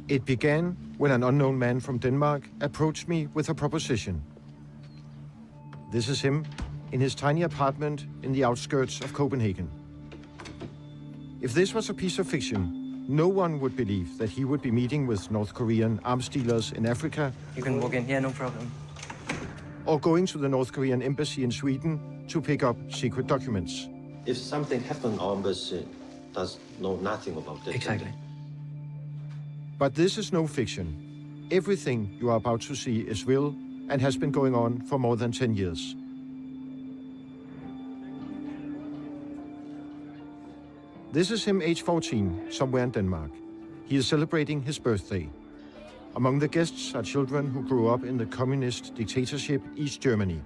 It began when an unknown man from Denmark approached me with a proposition. This is him in his tiny apartment in the outskirts of Copenhagen. If this was a piece of fiction, no one would believe that he would be meeting with North Korean arms dealers in Africa. You can walk in here, no problem. Or going to the North Korean embassy in Sweden to pick up secret documents. If something happened, our embassy does know nothing about it. Exactly. But this is no fiction. Everything you are about to see is real and has been going on for more than 10 years. This is him, age 14, somewhere in Denmark. He is celebrating his birthday. Among the guests are children who grew up in the communist dictatorship East Germany.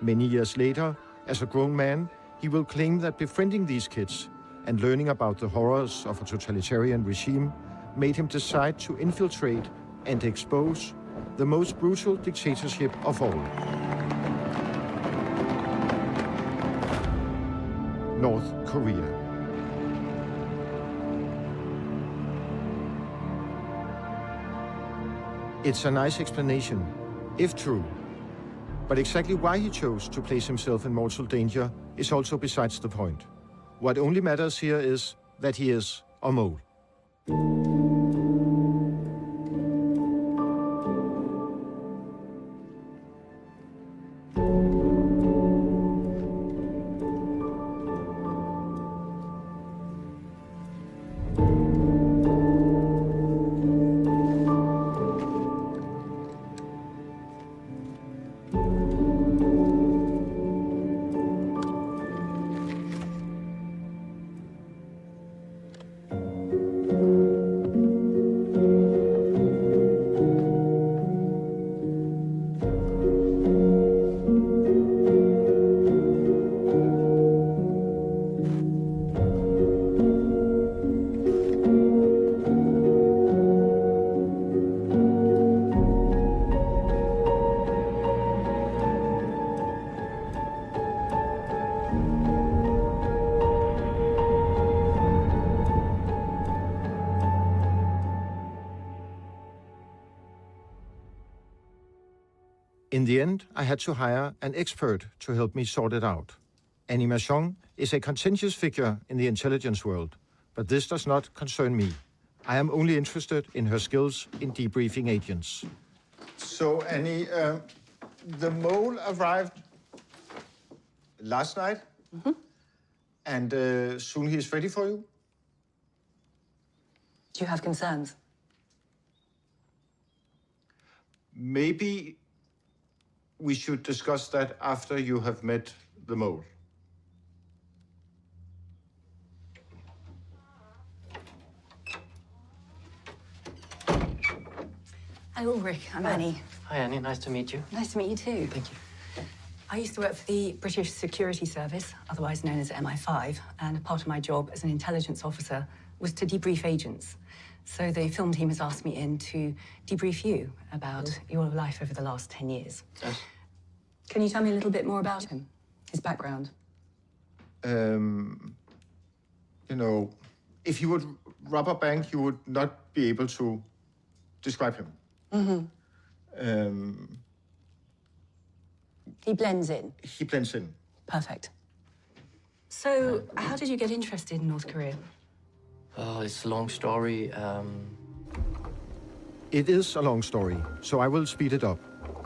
Many years later, as a grown man, he will claim that befriending these kids and learning about the horrors of a totalitarian regime made him decide to infiltrate and expose the most brutal dictatorship of all. North Korea. It's a nice explanation, if true. But exactly why he chose to place himself in mortal danger is also besides the point. What only matters here is that he is a mole. In the end, I had to hire an expert to help me sort it out. Annie Machon is a contentious figure in the intelligence world, but this does not concern me. I am only interested in her skills in debriefing agents. So, Annie, the mole arrived last night, and soon he is ready for you? Do you have concerns? Maybe we should discuss that after you have met the mole. Hi, Ulrich. I'm Annie. Hi, Annie. Nice to meet you. Nice to meet you too. Thank you. I used to work for the British Security Service, otherwise known as MI5, and part of my job as an intelligence officer was to debrief agents. So the film team has asked me in to debrief you about your life over the last 10 years. Yes. Can you tell me a little bit more about him, his background? You know, if he would rob a bank, you would not be able to describe him. He blends in. He blends in. Perfect. So, how did you get interested in North Korea? Oh, it's a long story. It is a long story, so I will speed it up.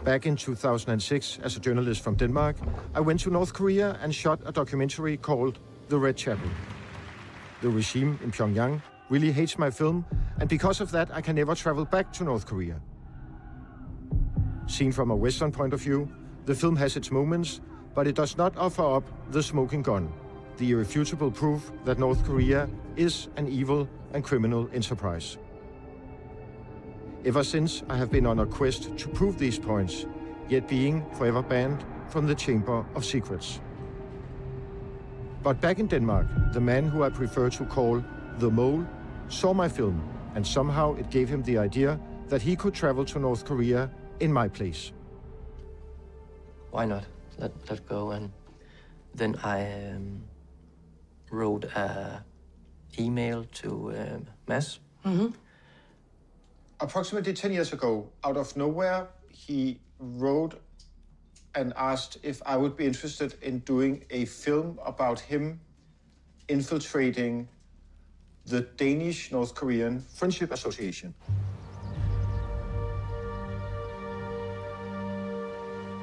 Back in 2006, as a journalist from Denmark, I went to North Korea and shot a documentary called The Red Chapel. The regime in Pyongyang really hates my film, and because of that, I can never travel back to North Korea. Seen from a Western point of view, the film has its moments, but it does not offer up the smoking gun, the irrefutable proof that North Korea is an evil and criminal enterprise. Ever since, I have been on a quest to prove these points, yet being forever banned from the Chamber of Secrets. But back in Denmark, the man who I prefer to call the Mole saw my film, and somehow it gave him the idea that he could travel to North Korea in my place. Why not? Let go. And then I wrote an email to Mads. Approximately 10 years ago, out of nowhere, he wrote and asked if I would be interested in doing a film about him infiltrating the Danish-North Korean Friendship Association.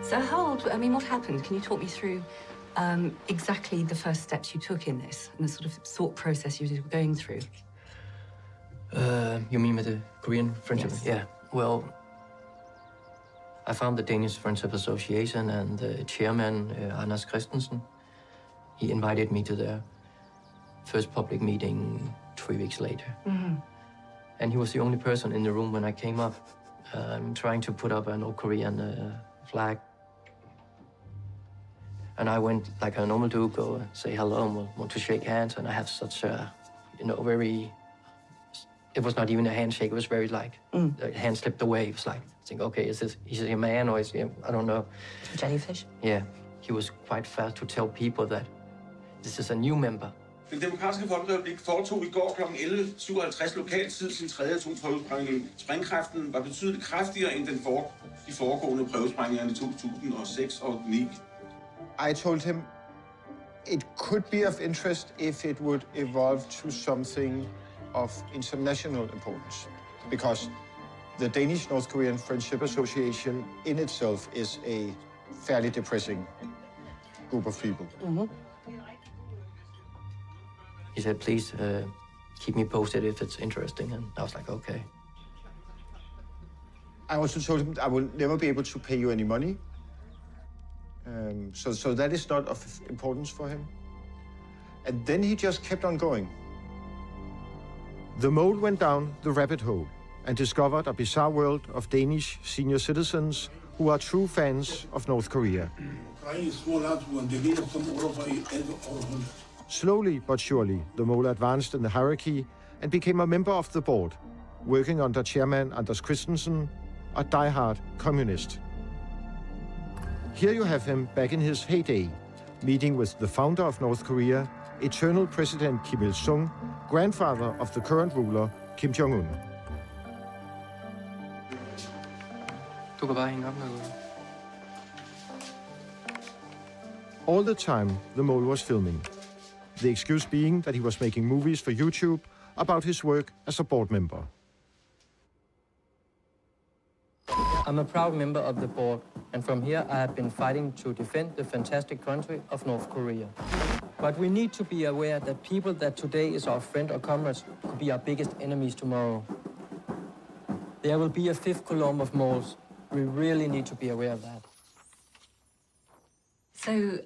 So how old, I mean, what happened? Can you talk me through exactly the first steps you took in this and the sort of thought process you were going through? You mean with the Korean Friendship? Yes. Yeah, well, I found the Danish Friendship Association and the chairman, Anders Christensen. He invited me to their first public meeting 3 weeks later. And he was the only person in the room when I came up, trying to put up a North Korean flag. And I went like a normal dude, go say hello and want to shake hands. And I have such a, very, it was not even a handshake. It was very like, the hand slipped away. It was like, I think, okay, is he a man or is he, I don't know. Jellyfish? Yeah, he was quite fast to tell people that this is a new member. Den demokratiske folkerepublik foretog i går kl. 11.57 lokaltid sin tredje atomprøvesprængning. Sprængkraften var betydeligt kraftigere end de foregående prøvesprængninger i 2006 og 2009. I told him it could be of interest if it would evolve to something of international importance, because the Danish-North Korean Friendship Association in itself is a fairly depressing group of people. He said, please keep me posted if it's interesting. And I was like, okay. I also told him I will never be able to pay you any money. So that is not of importance for him. And then he just kept on going. The mole went down the rabbit hole and discovered a bizarre world of Danish senior citizens who are true fans of North Korea. Slowly but surely, the mole advanced in the hierarchy and became a member of the board, working under chairman Anders Christensen, a diehard communist. Here you have him back in his heyday, meeting with the founder of North Korea, eternal President Kim Il-sung, grandfather of the current ruler, Kim Jong-un. Du kan bare hænge op, når du... All the time, the mole was filming. The excuse being that he was making movies for YouTube about his work as a board member. I'm a proud member of the board, and from here I have been fighting to defend the fantastic country of North Korea. But we need to be aware that people that today is our friend or comrades could be our biggest enemies tomorrow. There will be a fifth column of moles. We really need to be aware of that. So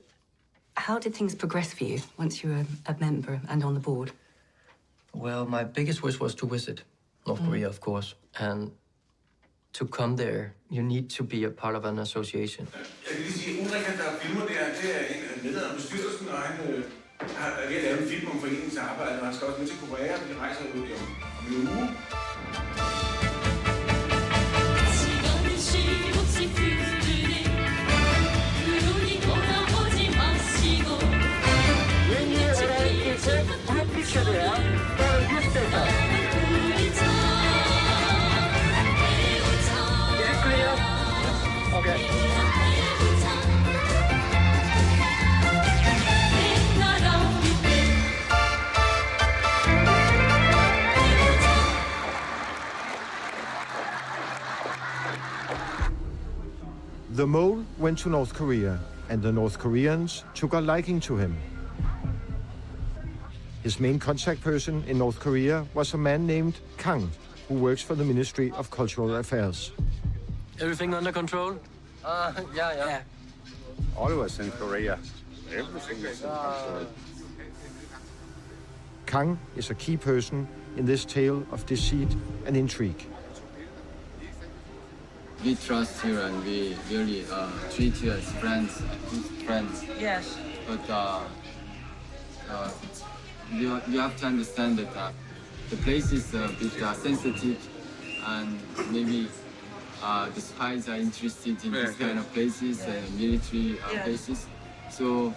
how did things progress for you once you were a member and on the board? Well, my biggest wish was to visit North Korea, of course, and to come there, you need to be a part of an association. Jeg kan lige sige, Ulrik, der filmer der, det er en leder af bestyrelsen, og han er ved at lave en film om foreningens arbejde, og han skal også med til Korea, og de rejser ud om en uge. The mole went to North Korea, and the North Koreans took a liking to him. His main contact person in North Korea was a man named Kang, who works for the Ministry of Cultural Affairs. Everything under control? Yeah. Always in Korea. Everything is in control. Kang is a key person in this tale of deceit and intrigue. We trust you and we really treat you as friends, good friends. Yes. But you have to understand that the place is a bit sensitive, and maybe the spies are interested in this kind of places, military places. So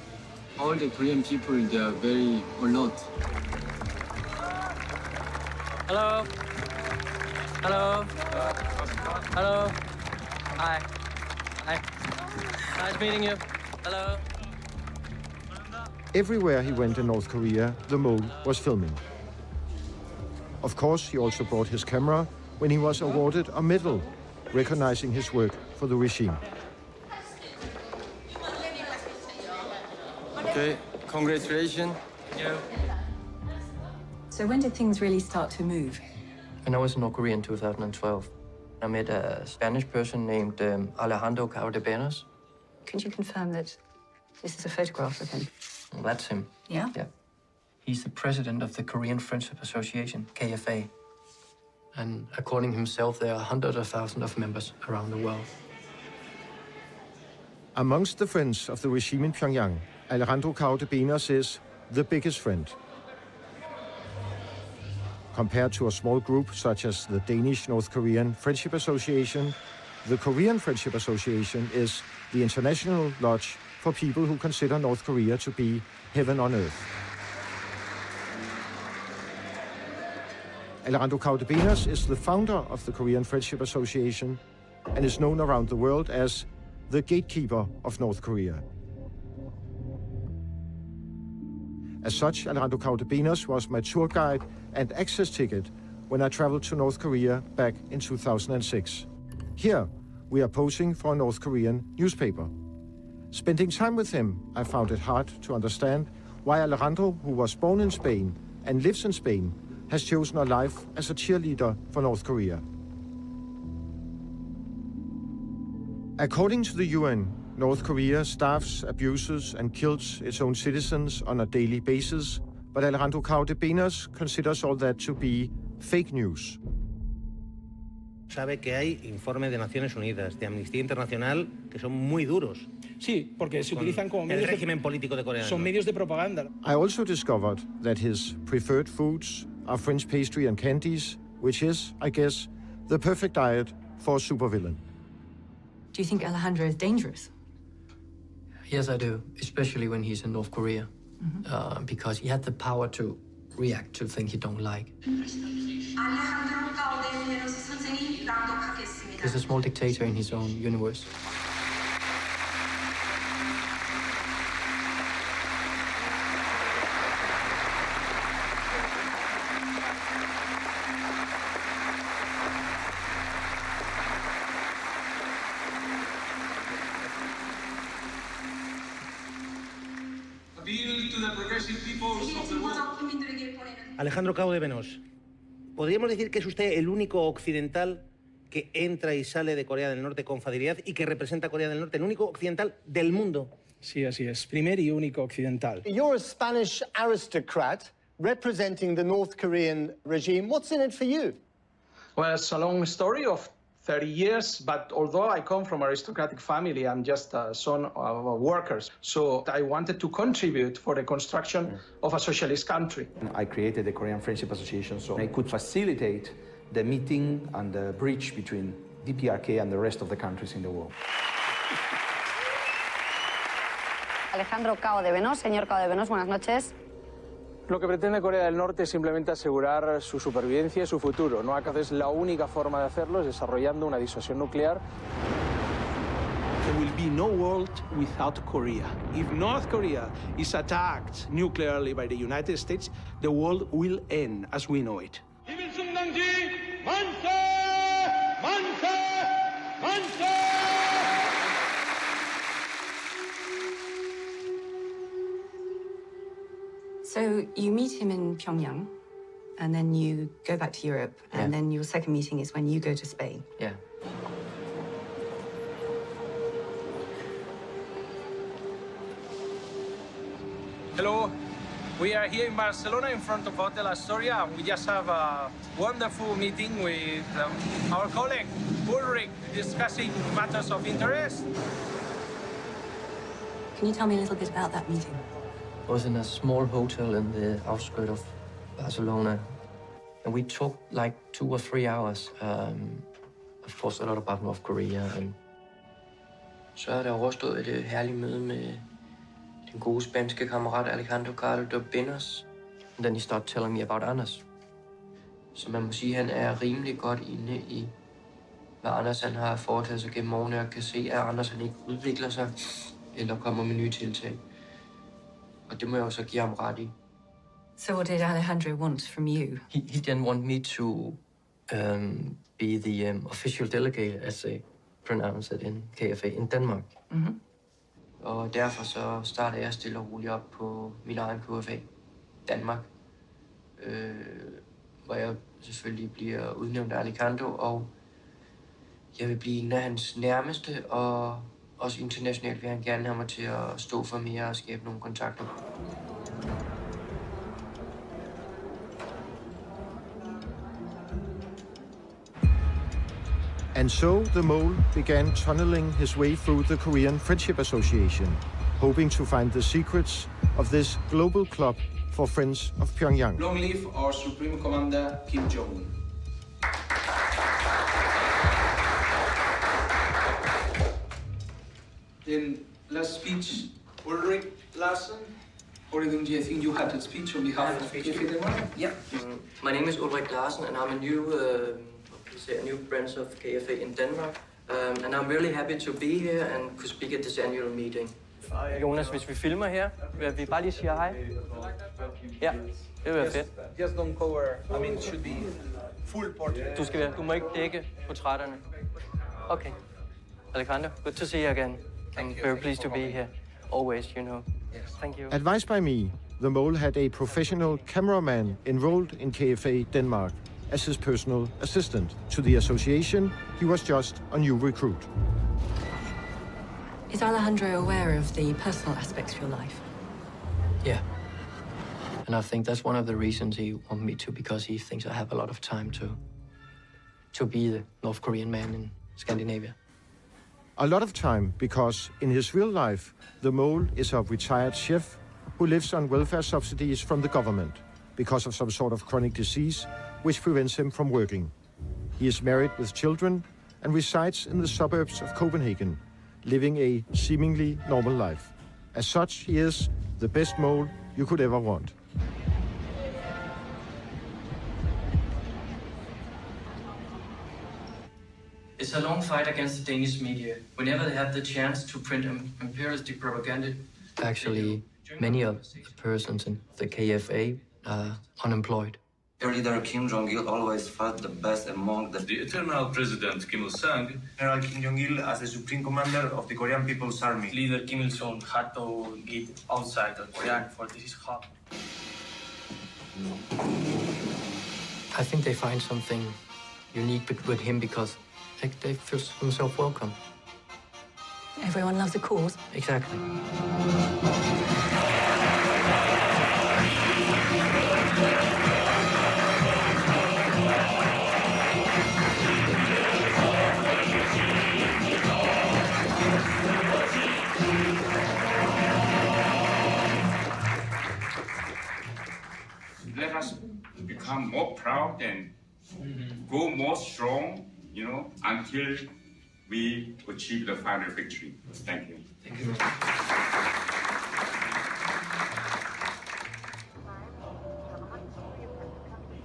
all the Korean people, they are very alert. Hello. Hello. Hello. Hi. Hi. Nice meeting you. Hello. Everywhere he went in North Korea, the mole was filming. Of course, he also brought his camera when he was awarded a medal, recognizing his work for the regime. Okay, congratulations. Yeah. So when did things really start to move? When I was in North Korea in 2012, I met a Spanish person named Alejandro Cardenas. Can you confirm that this is a photograph of him? Well, that's him. Yeah? Yeah. He's the president of the Korean Friendship Association, KFA. And according to himself, there are hundreds of thousands of members around the world. Amongst the friends of the regime in Pyongyang, Alejandro Cardenas is the biggest friend. Compared to a small group such as the Danish-North Korean Friendship Association, the Korean Friendship Association is the international lodge for people who consider North Korea to be heaven on earth. Alejandro Cardenas is the founder of the Korean Friendship Association and is known around the world as the gatekeeper of North Korea. As such, Alejandro Cardenas was my tour guide and access ticket when I traveled to North Korea back in 2006. Here, we are posing for a North Korean newspaper. Spending time with him, I found it hard to understand why Alejandro, who was born in Spain and lives in Spain, has chosen a life as a cheerleader for North Korea. According to the UN, North Korea starves, abuses, and kills its own citizens on a daily basis, but Alejandro Cardenas considers all that to be fake news. Sabe que hay informes de Naciones Unidas, de Amnistía Internacional, que son muy duros. Sí, porque se utilizan como medios el régimen político de Corea del Norte. Son medios de propaganda. I also discovered that his preferred foods are French pastry and candies, which is, I guess, the perfect diet for a supervillain. Do you think Alejandro is dangerous? Yes, I do, especially when he's in North Korea, because he had the power to react to things he don't like. He's a small dictator in his own universe. Alejandro Cardenas, ¿podríamos decir que es usted el único occidental que entra y sale de Corea del Norte con facilidad y que representa a Corea del Norte, el único occidental del mundo? Sí, así es. Primer y único occidental. You're a Spanish aristocrat representing the North Korean regime. What's in it for you? Well, it's a long story of 30 years, but although I come from an aristocratic family, I'm just a son of workers. So I wanted to contribute for the construction of a socialist country. I created the Korean Friendship Association so I could facilitate the meeting and the bridge between DPRK and the rest of the countries in the world. Alejandro Cardenas, señor Cardenas, buenas noches. Lo que pretende Corea del Norte es simplemente asegurar su supervivencia y su futuro. ¿No? Entonces, la única forma de hacerlo es desarrollando una disuasión nuclear. There will be no world without Korea. If North Korea is attacked nuclearly by the United States, the world will end as we know it. So you meet him in Pyongyang, and then you go back to Europe, and then your second meeting is when you go to Spain. Yeah. Hello. We are here in Barcelona in front of Hotel Astoria, and we just have a wonderful meeting with our colleague, Ulrich, discussing matters of interest. Can you tell me a little bit about that meeting? I was in a small hotel in the outskirts of Barcelona, and we talked like 2 or 3 hours. Of course, a lot about North Korea. And så er der overstået et herligt møde med den gode spanske kammerat Alejandro Cardenas. And then he started telling me about Anders. Så man må sige, at han er rimelig godt inde i, hvad Anders han har foretaget sig gennem årene, og kan se, at Anders han ikke udvikler sig, eller kommer med nye tiltag. Og det må jeg også give ham ret i. So what did Alejandro want from you? He didn't want me to be the official delegate, as they pronounce it in KFA, in Denmark. Mm-hmm. Og derfor så starter jeg stille og roligt op på min egen KFA, Danmark. Hvor jeg selvfølgelig bliver udnævnt af Alejandro, og jeg vil blive en af hans nærmeste, og også internationalt vil han gerne have mig til at stå for mere og skabe nogle kontakter. And so the mole began tunneling his way through the Korean Friendship Association, hoping to find the secrets of this global club for friends of Pyongyang. Long live our Supreme Commander, Kim Jong-un. Then last speech, Ulrik Larsen. Ulrik, I think you had a speech on behalf of KFA Denmark? Yeah. My name is Ulrik Larsen, and I'm a new branch of KFA in Denmark. And I'm really happy to be here and could speak at this annual meeting. Jonas, hvis vi filmer her, vil vi bare lige sige hej? Ja, det vil være fedt. Just don't cover, I mean, it should be full portrait. Du må ikke dække portrætterne. Okay. Alejandro, good to see you again. I'm very pleased to be here. Always, you know. Thank you. Advised by me, the mole had a professional cameraman enrolled in KFA Denmark as his personal assistant. To the association, he was just a new recruit. Is Alejandro aware of the personal aspects of your life? Yeah. And I think that's one of the reasons he wants me to, because he thinks I have a lot of time to be the North Korean man in Scandinavia. A lot of time because in his real life, the mole is a retired chef who lives on welfare subsidies from the government because of some sort of chronic disease which prevents him from working. He is married with children and resides in the suburbs of Copenhagen, living a seemingly normal life. As such, he is the best mole you could ever want. It's a long fight against the Danish media. Whenever they have the chance to print imperialistic propaganda, actually, many of the persons in the KFA are unemployed. Their leader Kim Jong-il always fought the best among the eternal president Kim Il-sung, General Kim Jong-il as the supreme commander of the Korean People's Army. Leader Kim Il-sung had to get outside of Korea for this hub. I think they find something unique with him because they feel themselves welcome. Everyone loves a cause. Exactly. Let us become more proud and go more strong, until we achieve the final victory. Thank you. Thank you.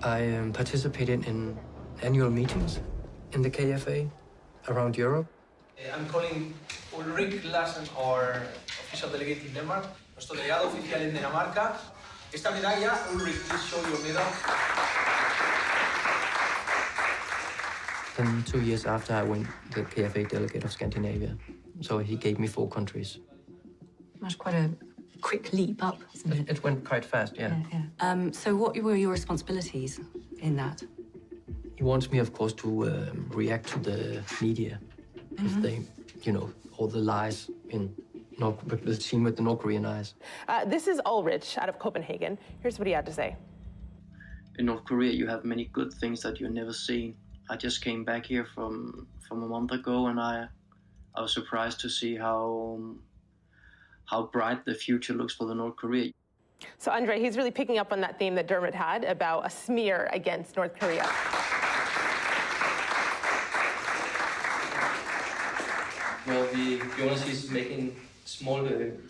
I participated in annual meetings in the KFA around Europe. I'm calling Ulrik Larsen, our official delegate in Denmark, nuestro delegado oficial en Dinamarca. Esta medalla, Ulrik, please show your medal. Then 2 years after, I went the KFA delegate of Scandinavia. So he gave me 4 countries. That's quite a quick leap up, isn't it? It went quite fast, yeah. So what were your responsibilities in that? He wants me, of course, to react to the media. If they, all the lies with the team with the North Korean eyes. This is Ulrich out of Copenhagen. Here's what he had to say. In North Korea, you have many good things that you've never seen. I just came back here from a month ago, and I was surprised to see how bright the future looks for the North Korea. So, Andre, he's really picking up on that theme that Dermot had about a smear against North Korea. Well, Jonas is making small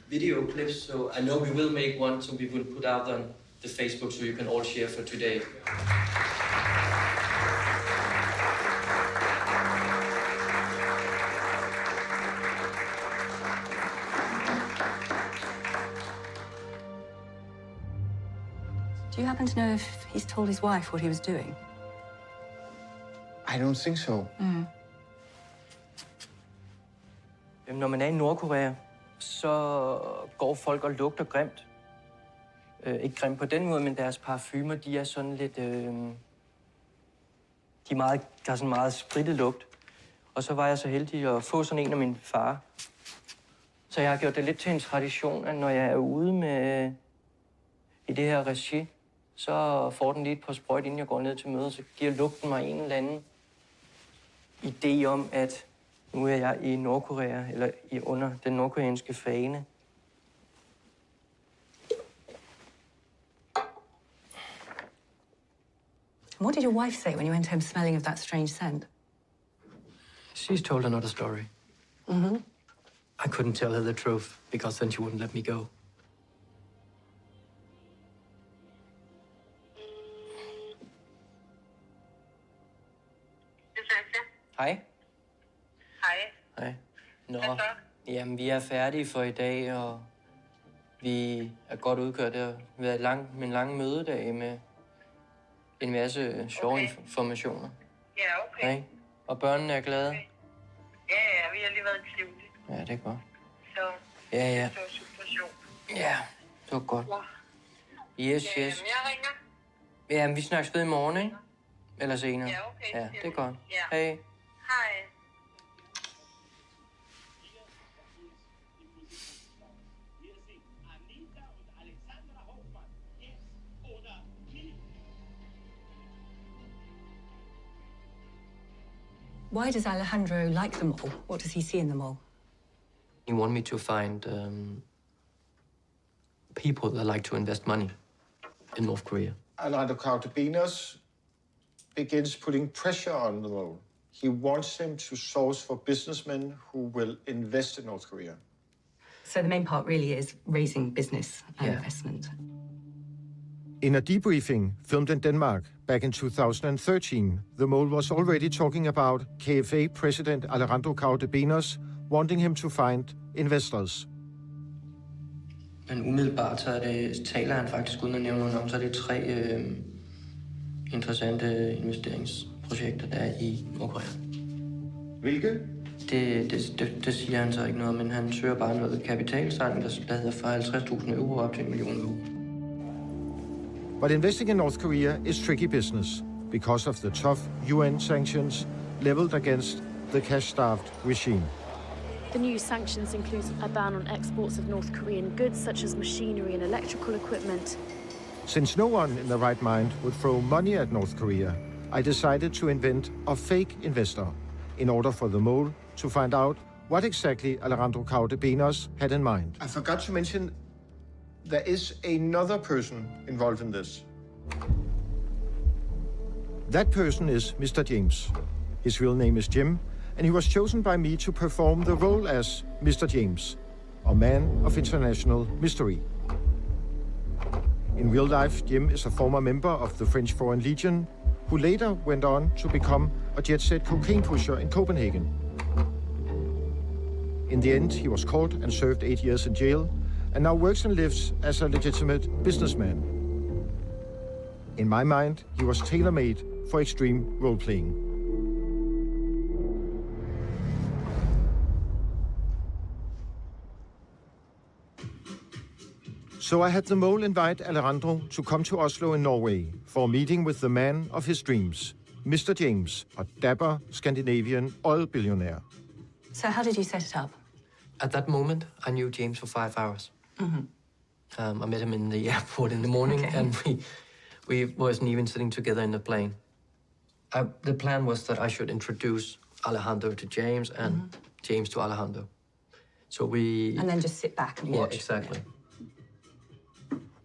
video clips, so I know we will make one, so we will put out on the Facebook so you can all share for today. Do you happen to know if he's told his wife what he was doing? I don't think so. Når man er i Nordkorea, så går folk og lugter grimt. Ikke grimt på den måde, men deres parfumer, de er sådan lidt... der er sådan meget sprittet lugt. Og så var jeg så heldig at få sådan en af min far. Så jeg har gjort det lidt til en tradition, at når jeg er ude med i det her regi, så får den lige et par sprøjt, inden jeg går ned til mødet, så giver lugten mig en eller anden idé om, at nu er jeg i Nordkorea, eller under den nordkoreanske fane. What did your wife say when you went home smelling of that strange scent? She's told another story. I couldn't tell her the truth, because then she wouldn't let me go. Hej. Hej. Nå, jamen vi er færdige for i dag, og vi er godt udkørt. Det har været en lang mødedag med en masse sjove informationer. Ja, okay. Hej. Og børnene er glade? Okay. Ja, vi har lige været i Tivoli. Ja, det er godt. Så Ja. det var super sjovt. Ja, det var godt. Yes. Jeg ringer. Ja, vi snakkes ved i morgen, ikke? Eller senere. Ja, okay. Ja, det er godt. Ja. Hej. Hej. Why does Alejandro like them all? What does he see in them all? He wanted me to find people that like to invest money in North Korea. Alejandro Cardenas begins putting pressure on the mole. He wants him to source for businessmen who will invest in North Korea. So the main part really is raising business and investment. In a debriefing filmed in Denmark back in 2013, the mole was already talking about KFA President Alejandro Cardenas wanting him to find investors. Men umiddelbart taler han faktisk uden at nævne nogen om, så er det 3 interessante investeringsprojekter, der er i Nordkorea. Hvilke? Det siger han så ikke noget, men han søger bare noget kapitalsang, der hedder fra 50.000 euro op til 1 million euro. But investing in North Korea is tricky business because of the tough UN sanctions leveled against the cash-starved regime. The new sanctions include a ban on exports of North Korean goods such as machinery and electrical equipment. Since no one in their right mind would throw money at North Korea, I decided to invent a fake investor in order for the mole to find out what exactly Alejandro Cardenas had in mind. I forgot to mention there is another person involved in this. That person is Mr. James. His real name is Jim, and he was chosen by me to perform the role as Mr. James, a man of international mystery. In real life, Jim is a former member of the French Foreign Legion, who later went on to become a jet-set cocaine pusher in Copenhagen. In the end, he was caught and served 8 years in jail, and now works and lives as a legitimate businessman. In my mind, he was tailor-made for extreme role-playing. So I had the mole invite Alejandro to come to Oslo in Norway for a meeting with the man of his dreams, Mr. James, a dapper Scandinavian oil billionaire. So how did you set it up? At that moment, I knew James for 5 hours. I met him in the airport in the morning, and we wasn't even sitting together in the plane. The plan was that I should introduce Alejandro to James and James to Alejandro. So we... And then just sit back and watch. Yeah, exactly.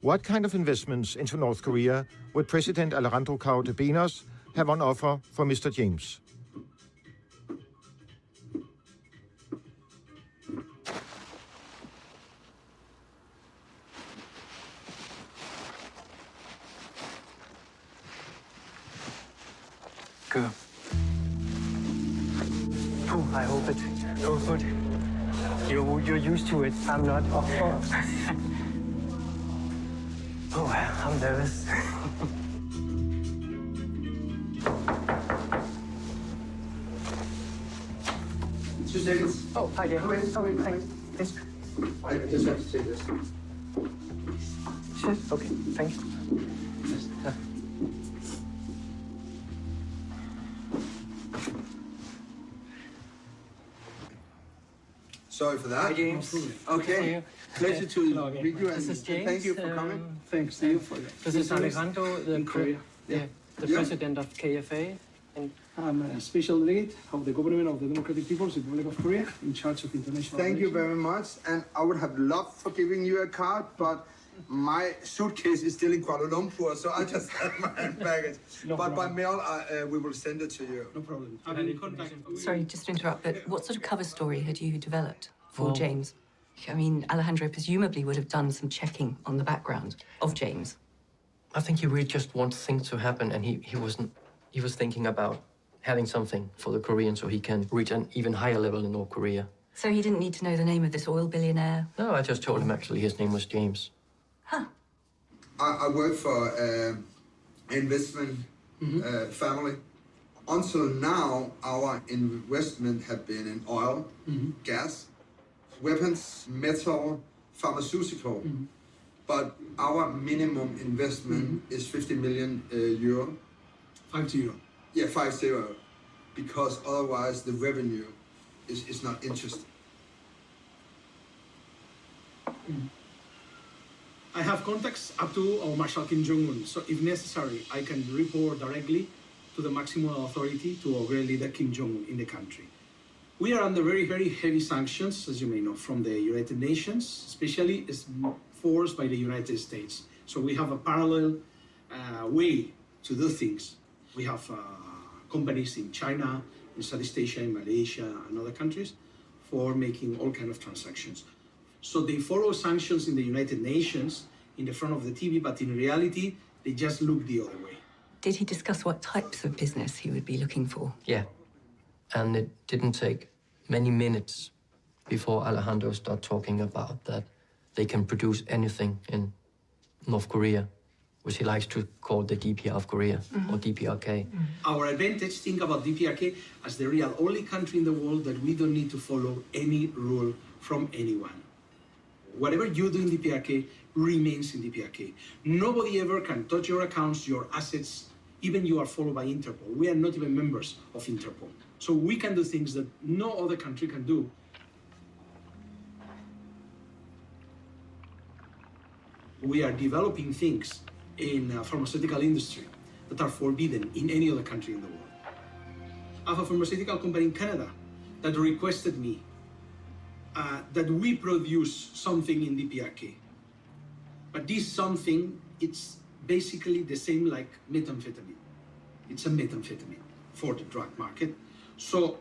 What kind of investments into North Korea would President Alejandro Cardenas have on offer for Mr. James? Good. I hope it's no good. You're used to it. I'm not. I'm nervous. 2 seconds. Oh, hi, dear. Come in. Thanks. I just have to take this. Sure. Okay, thank you. Sorry for that. Hi, James. Okay. Pleasure to meet you, and This is James. thank you for coming. Thanks to you for that. This is Alejandro, the Korea. the president of KFA. And I'm a special delegate of the government of the Democratic People's Republic of Korea in charge of international Thank you relations. very much. And I would have loved for giving you a card, but my suitcase is still in Kuala Lumpur, so I just have my hand baggage. But by mail, we will send it to you. No problem. I've been in contact. Sorry, just to interrupt, but what sort of cover story had you developed for Well- James? I mean, Alejandro presumably would have done some checking on the background of James. I think he really just wants things to happen, and he was thinking about having something for the Koreans so he can reach an even higher level in North Korea. So he didn't need to know the name of this oil billionaire? No, I just told him actually his name was James. I work for investment family. Until now, our investment have been in oil, gas, weapons, metal, pharmaceutical. But our minimum investment is 50 million euro. 50. Yeah, 50. Because otherwise the revenue is not interesting. I have contacts up to our Marshal Kim Jong-un, so if necessary, I can report directly to the maximum authority, to our great leader Kim Jong-un in the country. We are under very, very heavy sanctions, as you may know, from the United Nations, especially forced by the United States. So we have a parallel way to do things. We have companies in China, in Southeast Asia, in Malaysia, and other countries for making all kinds of transactions. So they follow sanctions in the United Nations in the front of the TV, but in reality, they just look the other way. Did he discuss what types of business he would be looking for? Yeah. And it didn't take many minutes before Alejandro started talking about that they can produce anything in North Korea, which he likes to call the DPR of Korea, or DPRK. Our advantage, think about DPRK as the real only country in the world that we don't need to follow any rule from anyone. Whatever you do in DPRK remains in DPRK. Nobody ever can touch your accounts, your assets, even you are followed by Interpol. We are not even members of Interpol. So we can do things that no other country can do. We are developing things in the pharmaceutical industry that are forbidden in any other country in the world. I have a pharmaceutical company in Canada that requested me that we produce something in DPRK. But this something, it's basically the same like methamphetamine. It's a methamphetamine for the drug market. So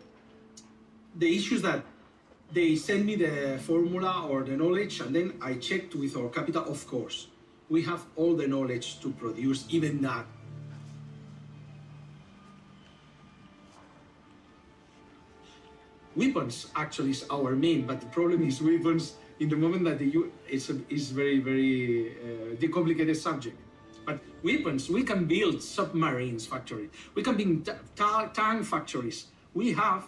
the issue is that they send me the formula or the knowledge, and then I checked with our capital, of course. We have all the knowledge to produce even that. Weapons actually is our main, but the problem is weapons in the moment that it's very, very complicated subject. But weapons, we can build submarines factories. We can build tank factories. We have,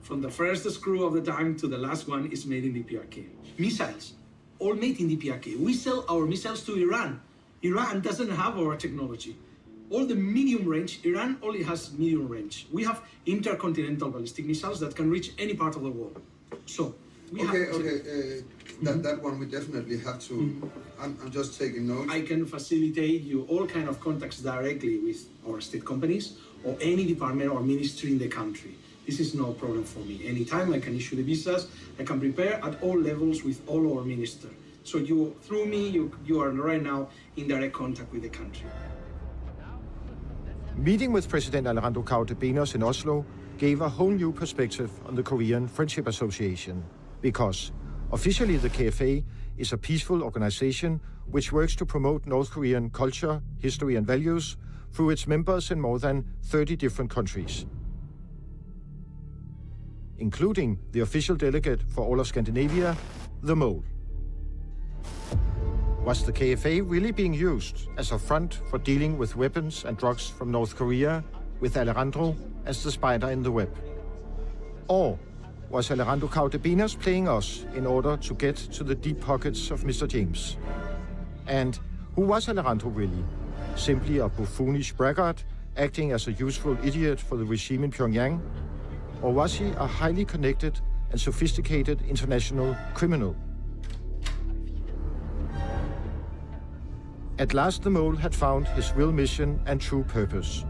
from the first screw of the tank to the last one, is made in DPRK. Missiles, all made in DPRK. We sell our missiles to Iran. Iran doesn't have our technology. All the medium range, Iran only has medium range. We have intercontinental ballistic missiles that can reach any part of the world. So, we have... That one we definitely have to... I'm just taking notes. I can facilitate you all kind of contacts directly with our state companies or any department or ministry in the country. This is no problem for me. Anytime I can issue the visas, I can prepare at all levels with all our ministers. So through me, you are right now in direct contact with the country. Meeting with President Alejandro Kaude Benos in Oslo gave a whole new perspective on the Korean Friendship Association, because officially the KFA is a peaceful organization which works to promote North Korean culture, history and values through its members in more than 30 different countries, including the official delegate for all of Scandinavia, the Mole. Was the KFA really being used as a front for dealing with weapons and drugs from North Korea, with Alejandro as the spider in the web? Or was Alejandro Caudebenas playing us in order to get to the deep pockets of Mr. James? And who was Alejandro really? Simply a buffoonish braggart acting as a useful idiot for the regime in Pyongyang? Or was he a highly connected and sophisticated international criminal? At last the mole had found his real mission and true purpose.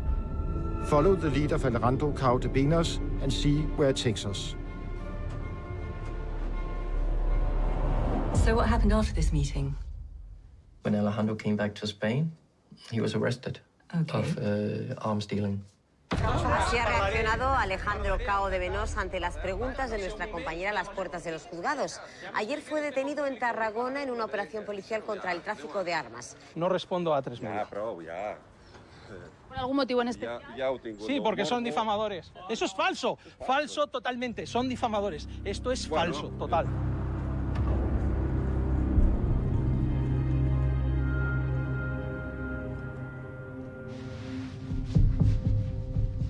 Follow the lead of Alejandro Caudebenas and see where it takes us. So what happened after this meeting? When Alejandro came back to Spain, he was arrested of arms dealing. Así ha reaccionado Alejandro Cao de Benós ante las preguntas de nuestra compañera a las puertas de los juzgados. Ayer fue detenido en Tarragona en una operación policial contra el tráfico de armas. No respondo a 3.000. ¿Por algún motivo en especial? Sí, porque son difamadores. Eso es falso, falso totalmente. Son difamadores. Esto es falso, total.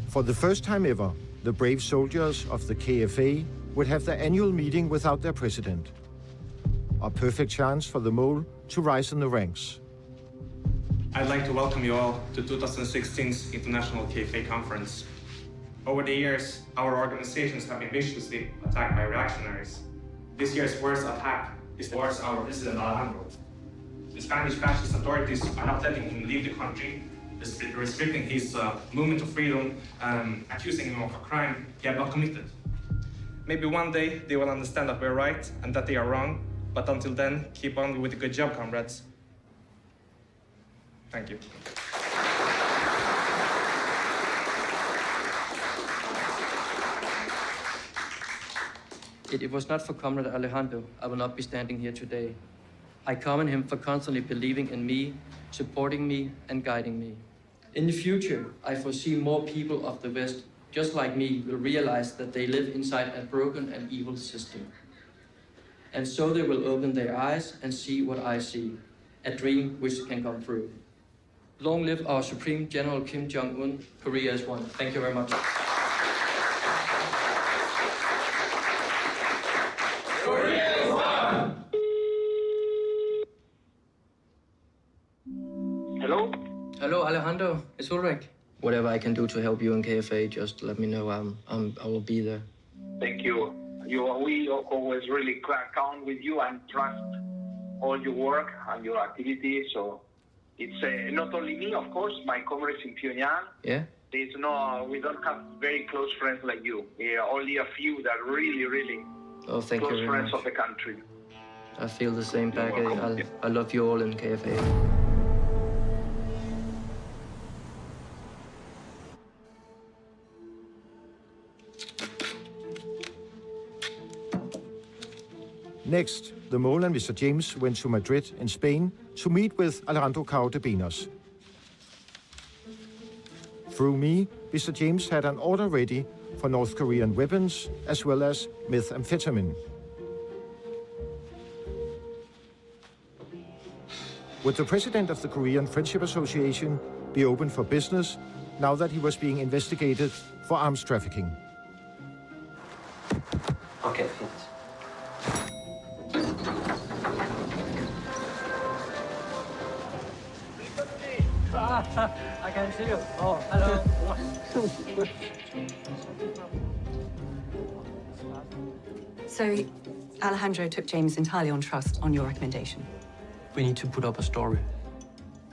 For the first time ever, the brave soldiers of the KFA would have their annual meeting without their president. A perfect chance for the mole to rise in the ranks. I'd like to welcome you all to 2016's International KFA Conference. Over the years, our organizations have been viciously attacked by reactionaries. This year's worst attack is towards our president Alejandro. The Spanish fascist authorities are not letting him leave the country, restricting his movement of freedom, accusing him of a crime he had not committed. Maybe one day they will understand that we're right and that they are wrong, but until then, keep on with the good job, comrades. Thank you. If it was not for Comrade Alejandro, I would not be standing here today. I commend him for constantly believing in me, supporting me, and guiding me. In the future, I foresee more people of the West, just like me, will realize that they live inside a broken and evil system. And so they will open their eyes and see what I see, a dream which can come true. Long live our Supreme General Kim Jong-un. Korea is one. Thank you very much. Korea is one! Hello? Hello, Alejandro. It's Ulrich. Whatever I can do to help you in KFA, just let me know. I will be there. Thank you. We always really count with you and trust all your work and your activities. So it's not only me, of course, my comrades in Pyongyang. Yeah? We don't have very close friends like you. We are only a few that are really, really thank you close very friends much. of the country. I feel the same back. I love you all in KFA. Next, the mole and Mr. James went to Madrid in Spain to meet with Alejandro Caudebenas. Through me, Mr. James had an order ready for North Korean weapons as well as methamphetamine. Would the president of the Korean Friendship Association be open for business now that he was being investigated for arms trafficking? Okay. I can see you. Oh, hello. So Alejandro took James entirely on trust on your recommendation. We need to put up a story.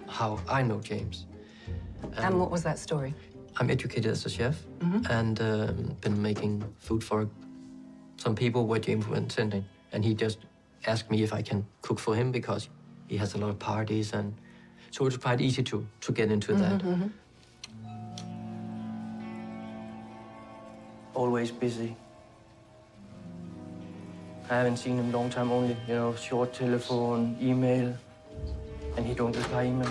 How I know James. And what was that story? I'm educated as a chef and been making food for some people where James went sending. And he just asked me if I can cook for him because he has a lot of parties, and so it's quite easy to get into that. Always busy. I haven't seen him long time, only, short telephone, email, and he don't reply email.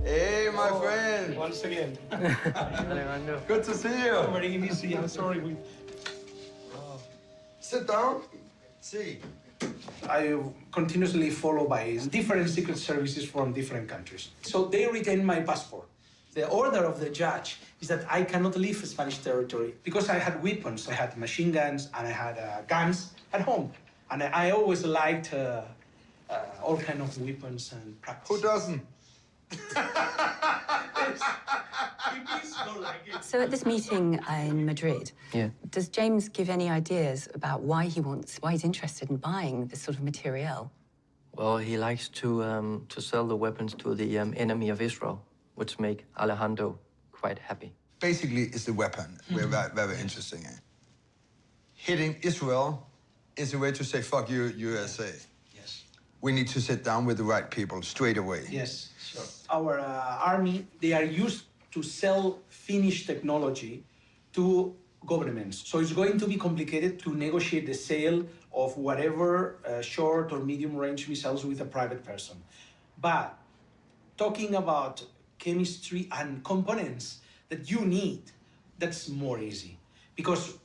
Hey, my friend. Once again. Alejandro. Good to see you. Very easy. I'm sorry. Sit down. See. I continuously follow by different secret services from different countries. So they retain my passport. The order of the judge is that I cannot leave Spanish territory because I had weapons. I had machine guns and I had guns at home. And I always liked all kind of weapons and practice. Who doesn't? So at this meeting in Madrid, does James give any ideas about why he's interested in buying this sort of materiel? Well, he likes to sell the weapons to the enemy of Israel, which make Alejandro quite happy. Basically, it's the weapon we're very interested in. Hitting Israel is a way to say, fuck you, USA. Yes. We need to sit down with the right people straight away. Yes, sure. Our army, they are used to sell finished technology to governments. So it's going to be complicated to negotiate the sale of whatever short or medium range missiles with a private person. But talking about chemistry and components that you need, that's more easy. Because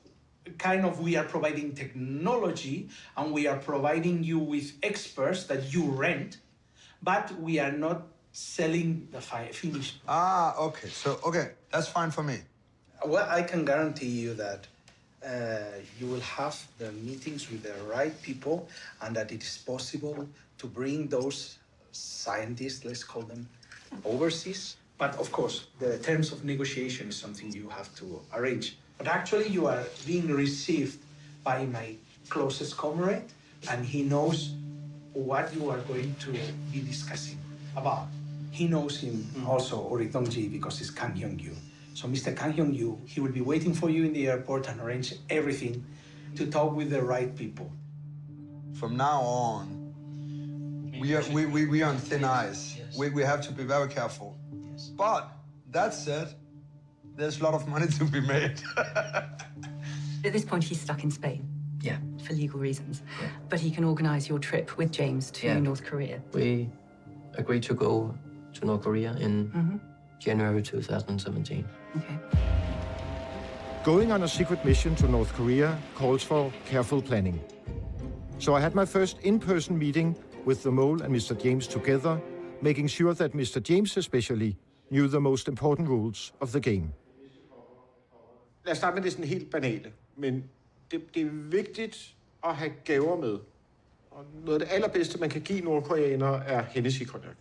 kind of we are providing technology and we are providing you with experts that you rent, but we are not selling the finished. Ah, okay. So, okay, that's fine for me. Well, I can guarantee you that you will have the meetings with the right people and that it is possible to bring those scientists, let's call them, overseas. But of course, the terms of negotiation is something you have to arrange. But actually, you are being received by my closest comrade, and he knows what you are going to be discussing about. He knows him also, Oritongji, because he's Kang Hyung-yu. So Mr. Kang Hyung-yu, he will be waiting for you in the airport and arrange everything to talk with the right people. From now on, we are on thin ice. Yes. We have to be very careful. Yes. But that said, there's a lot of money to be made. At this point, he's stuck in Spain. Yeah. For legal reasons. Yeah. But he can organize your trip with James to North Korea. We agreed to go to North Korea in January 2017. Okay. Going on a secret mission to North Korea calls for careful planning. So I had my first in-person meeting with the mole and Mr. James together, making sure that Mr. James especially knew the most important rules of the game. Lad os starte med det sådan helt banale, men det er vigtigt at have gaver med. Og noget af det allerbedste, man kan give nordkoreanere, er Hennessy-cognac.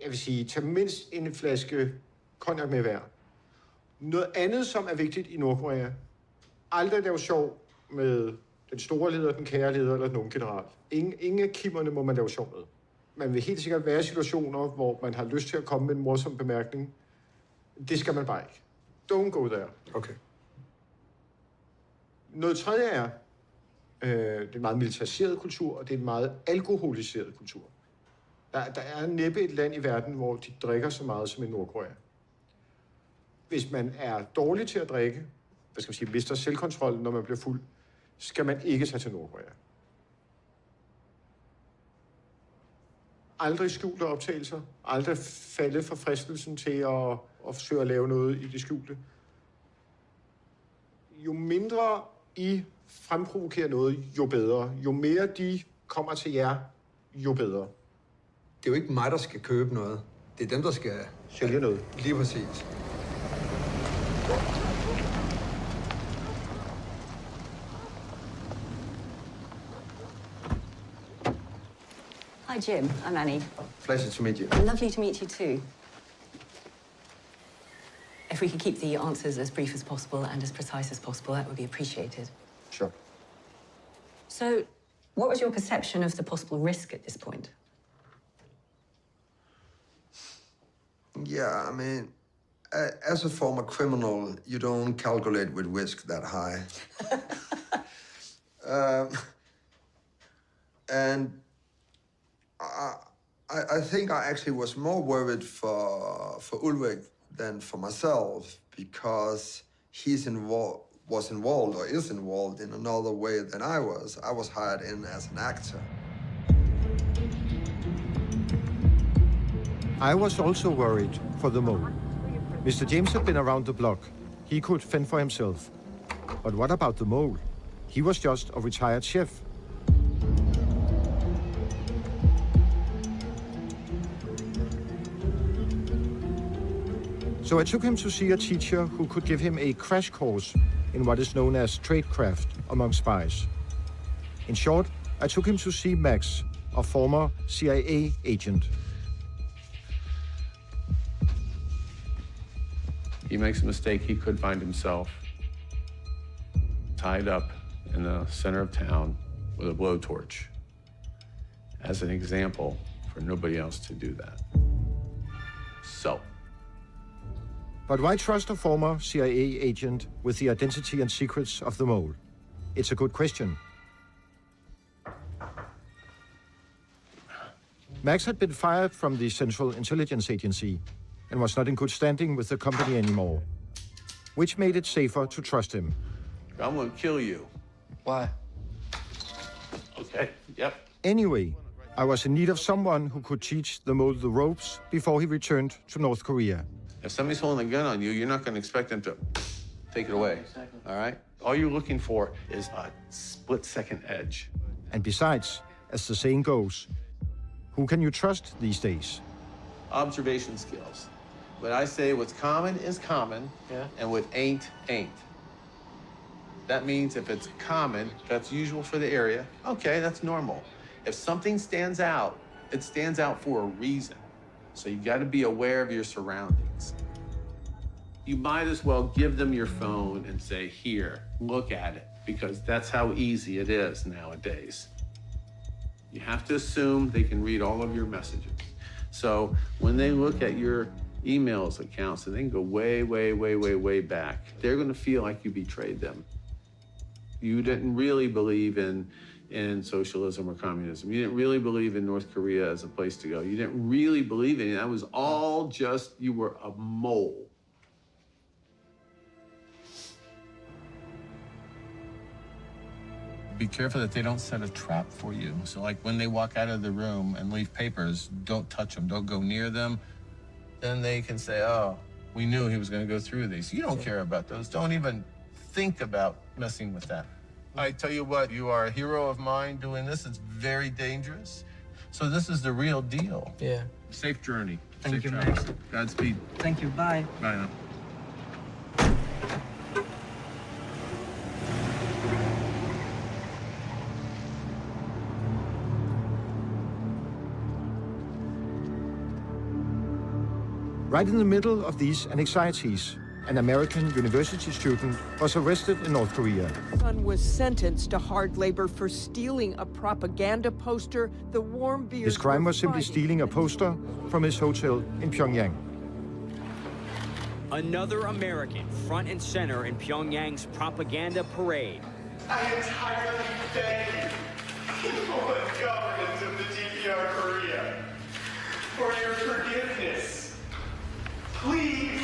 Jeg vil sige, tag mindst en flaske cognac med hver. Noget andet, som er vigtigt i Nordkorea, aldrig lave sjov med den store leder, den kære leder eller den unge general. Ingen af kimmerne må man lave sjov med. Man vil helt sikkert være i situationer, hvor man har lyst til at komme med en morsom bemærkning. Det skal man bare ikke. Don't go there. Okay. Noget tredje er, det er en meget militariseret kultur, og det er en meget alkoholiseret kultur. Der er næppe et land i verden, hvor de drikker så meget som i Nordkorea. Hvis man er dårlig til at drikke, mister selvkontrol, når man bliver fuld, skal man ikke tage til Nordkorea. Aldrig skjulte optagelser. Aldrig falde for fristelsen til at forsøge at lave noget i det skjulte. Jo mindre I fremprovokerer noget, jo bedre. Jo mere de kommer til jer, jo bedre. Det er jo ikke mig, der skal købe noget. Det er dem, der skal sælge noget. Lige præcis. Hi, Jim. I'm Annie. Pleasure to meet you. Lovely to meet you too. If we could keep the answers as brief as possible and as precise as possible, that would be appreciated. Sure. So, what was your perception of the possible risk at this point? Yeah, I mean, as a former criminal, you don't calculate with risk that high. And I think I actually was more worried for Ulrich than for myself, because was involved or is involved in another way than I was. I was hired in as an actor. I was also worried for the mole. Mr. James had been around the block. He could fend for himself. But what about the mole? He was just a retired chef. So I took him to see a teacher who could give him a crash course in what is known as tradecraft among spies. In short, I took him to see Max, a former CIA agent. He makes a mistake, he could find himself tied up in the center of town with a blowtorch as an example for nobody else to do that. So. But why trust a former CIA agent with the identity and secrets of the mole? It's a good question. Max had been fired from the Central Intelligence Agency and was not in good standing with the company anymore, which made it safer to trust him. I'm gonna kill you. Why? Okay, yep. Anyway, I was in need of someone who could teach the mole the ropes before he returned to North Korea. If somebody's holding a gun on you, you're not gonna expect them to take it away, all right? All you're looking for is a split-second edge. And besides, as the saying goes, who can you trust these days? Observation skills. But I say what's common is common, and what ain't, ain't. That means if it's common, that's usual for the area, okay, that's normal. If something stands out, it stands out for a reason. So you gotta be aware of your surroundings. You might as well give them your phone and say, here, look at it, because that's how easy it is nowadays. You have to assume they can read all of your messages. So when they look at your emails accounts, and they can go way, way, way, way, way back, they're gonna feel like you betrayed them. You didn't really believe in socialism or communism. You didn't really believe in North Korea as a place to go. You didn't really believe in it. That was all just, you were a mole. Be careful that they don't set a trap for you. So like when they walk out of the room and leave papers, don't touch them, don't go near them. Then they can say, oh, we knew he was gonna go through these. You don't care about those. Don't even think about messing with that. I tell you what, you are a hero of mine doing this. It's very dangerous. So this is the real deal. Yeah. Safe journey. Thank you, travels. Max. Godspeed. Thank you, bye. Bye now. Right in the middle of these anxieties, an American university student was arrested in North Korea. Son was sentenced to hard labor for stealing a propaganda poster. The warm beers. His crime was simply stealing a poster from his hotel in Pyongyang. Another American front and center in Pyongyang's propaganda parade. I entirely thank you, people and governments of the DPR Korea, for your forgiveness. Please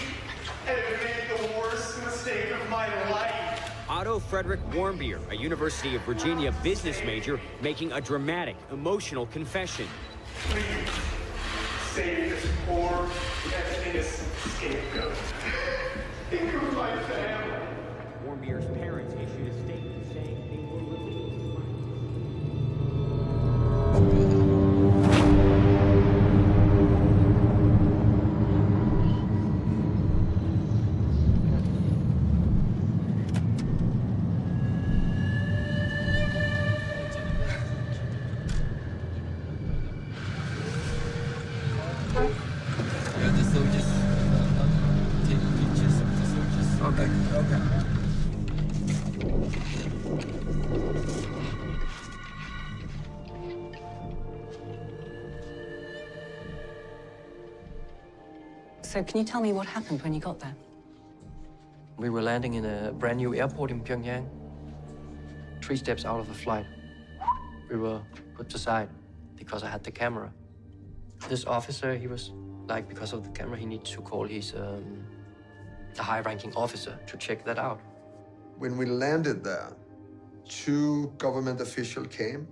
have made the worst mistake of my life. Otto Frederick Warmbier, a University of Virginia business major, making a dramatic, emotional confession. Please save this poor and innocent scapegoat. Think of my family. Warmbier's parents issued a statement saying they were relieved. So can you tell me what happened when you got there? We were landing in a brand new airport in Pyongyang. 3 steps out of the flight, we were put aside because I had the camera. This officer, he was like, because of the camera, he needs to call his the high-ranking officer to check that out. When we landed there, 2 government officials came,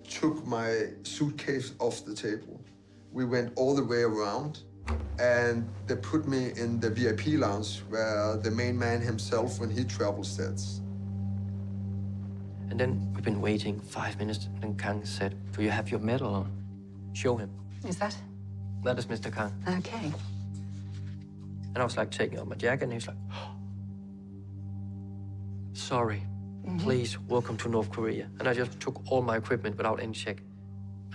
took my suitcase off the table. We went all the way around, and they put me in the VIP lounge where the main man himself, when he travels, sits. And then we've been waiting 5 minutes, and Kang said, do you have your medal on? Show him. Is that? That is Mr. Kang. Okay. And I was like taking off my jacket, and he was like, sorry, please, welcome to North Korea. And I just took all my equipment without any check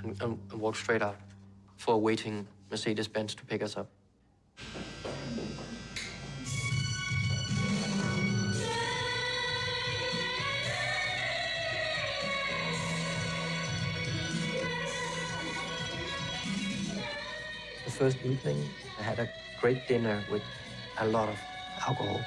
and walked straight out for a waiting Mercedes-Benz to pick us up. The first evening, I had a great dinner with a lot of alcohol.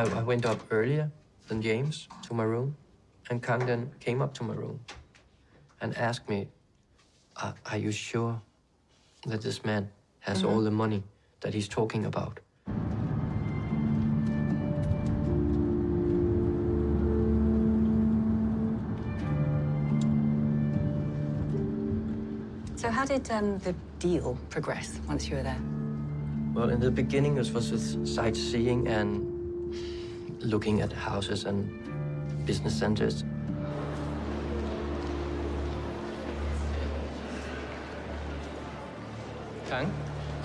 I went up earlier than James to my room, and Kang then came up to my room and asked me, are you sure that this man has all the money that he's talking about? So how did the deal progress once you were there? Well, in the beginning, it was with sightseeing and looking at houses and business centers. Kang,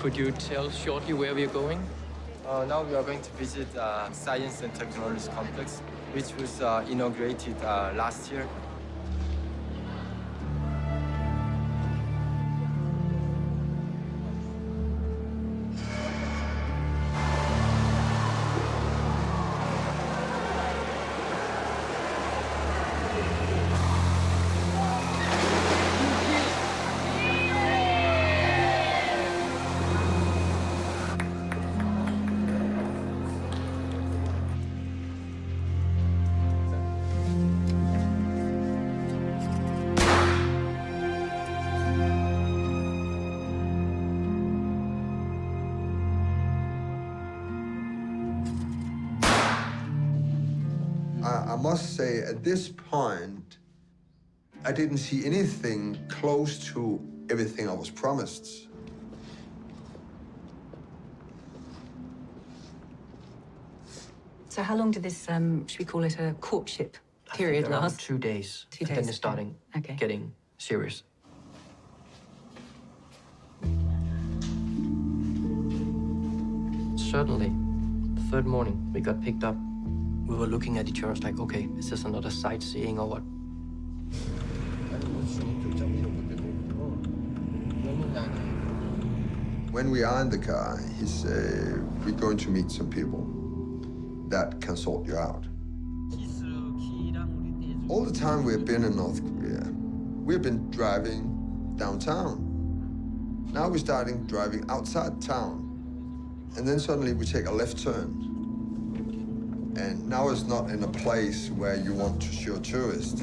could you tell shortly where we are going? Now we are going to visit Science and Technology Complex, which was inaugurated last year. I must say, at this point, I didn't see anything close to everything I was promised. So how long did this, should we call it a courtship period Around last? 2 days. 2 days. And then it's starting getting serious. Suddenly, the third morning, we got picked up. We were looking at each other like, okay, is this another sightseeing or what? When we are in the car, he said, we're going to meet some people that can sort you out. All the time we've been in North Korea, we've been driving downtown. Now we're starting driving outside town. And then suddenly we take a left turn. And now it's not in a place where you want to show tourists.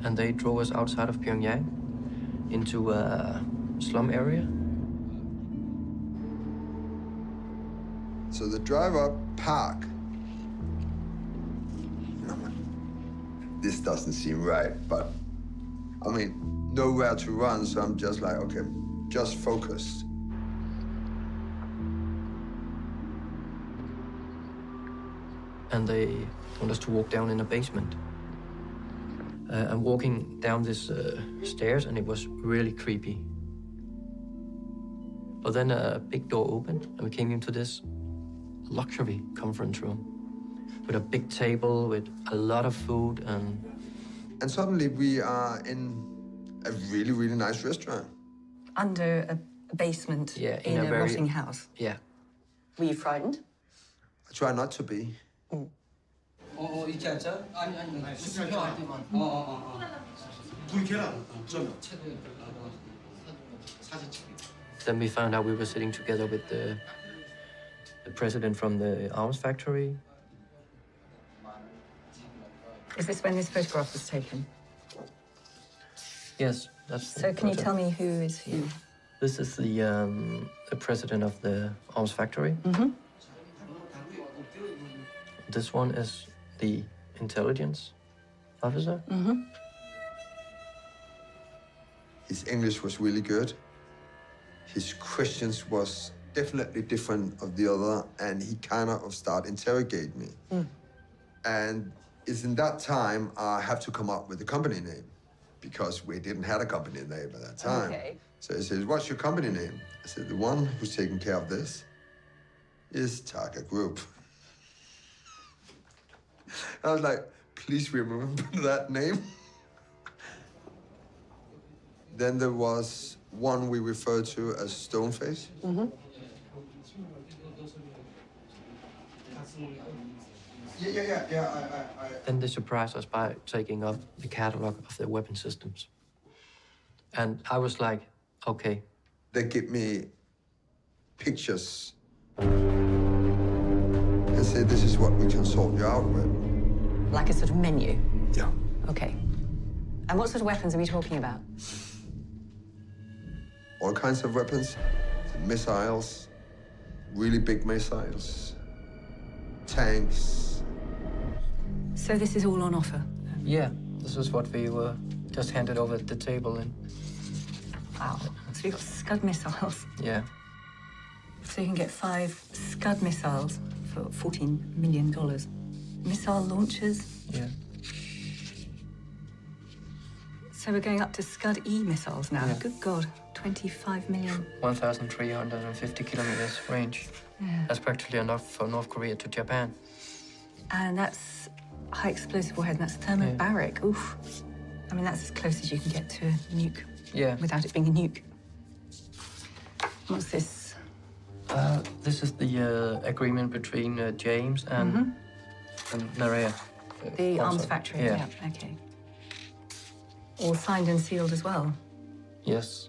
And they drove us outside of Pyongyang into a slum area. So the driver park. This doesn't seem right, but I mean, nowhere to run, so I'm just like, okay, just focused. And they want us to walk down in a basement. I'm walking down this stairs, and it was really creepy. But then a big door opened, and we came into this luxury conference room with a big table with a lot of food And suddenly we are in a really, really nice restaurant. Under a basement in a very rotting house. Yeah. Were you frightened? I try not to be. Then we found out we were sitting together with the president from the arms factory. Is this when this photograph was taken? Yes, that's. So can you tell me who is who? This is the president of the arms factory. Mm-hmm. This one is the intelligence officer. Mm-hmm. His English was really good. His questions was definitely different of the other, and he kind of start interrogate me. And it's in that time I have to come up with a company name, because we didn't have a company name at that time. Okay. So he says, "What's your company name?" I said, "The one who's taking care of this is Target Group." I was like, "Please remember that name." Then there was one we refer to as Stoneface. Mm-hmm. Then they surprised us by taking up the catalog of their weapon systems. And I was like, okay. They give me pictures and say, "This is what we can sort you out with." Like a sort of menu? Yeah. Okay. And what sort of weapons are we talking about? All kinds of weapons, missiles, really big missiles, tanks. So this is all on offer? Yeah, this is what we were just handed over at the table. And wow. So we've got Scud missiles. Yeah. So you can get 5 Scud missiles for $14 million. Missile launchers? Yeah. So we're going up to Scud-E missiles now. Yeah. Good God, 25 million. 1,350 kilometers range. Yeah. That's practically enough for North Korea to Japan. And that's high explosive warhead, and that's thermobaric. Oof. I mean, that's as close as you can get to a nuke. Yeah. Without it being a nuke. What's this? This is the agreement between James and Narea. The arms factory, yeah. Okay. All signed and sealed as well? Yes.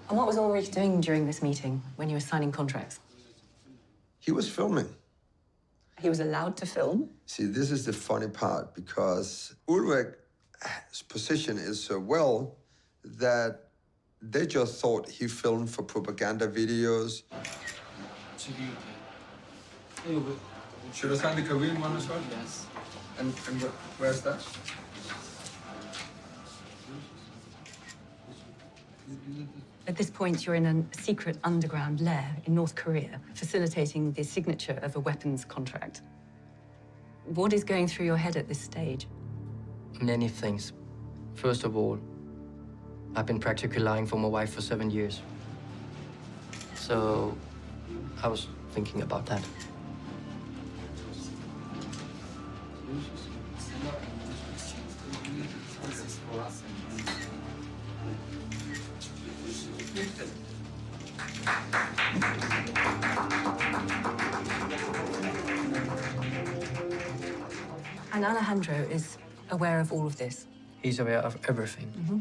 And what was Ulrich doing during this meeting when you were signing contracts? He was filming. He was allowed to film? See, this is the funny part, because Ulrich's position is so well that they just thought he filmed for propaganda videos. Should I sign the Korean one as well? Yes. And where's that? At this point, you're in a secret underground lair in North Korea, facilitating the signature of a weapons contract. What is going through your head at this stage? Many things. First of all, I've been practically lying for my wife for 7 years. So I was thinking about that. And Alejandro is aware of all of this? He's aware of everything. Mm-hmm.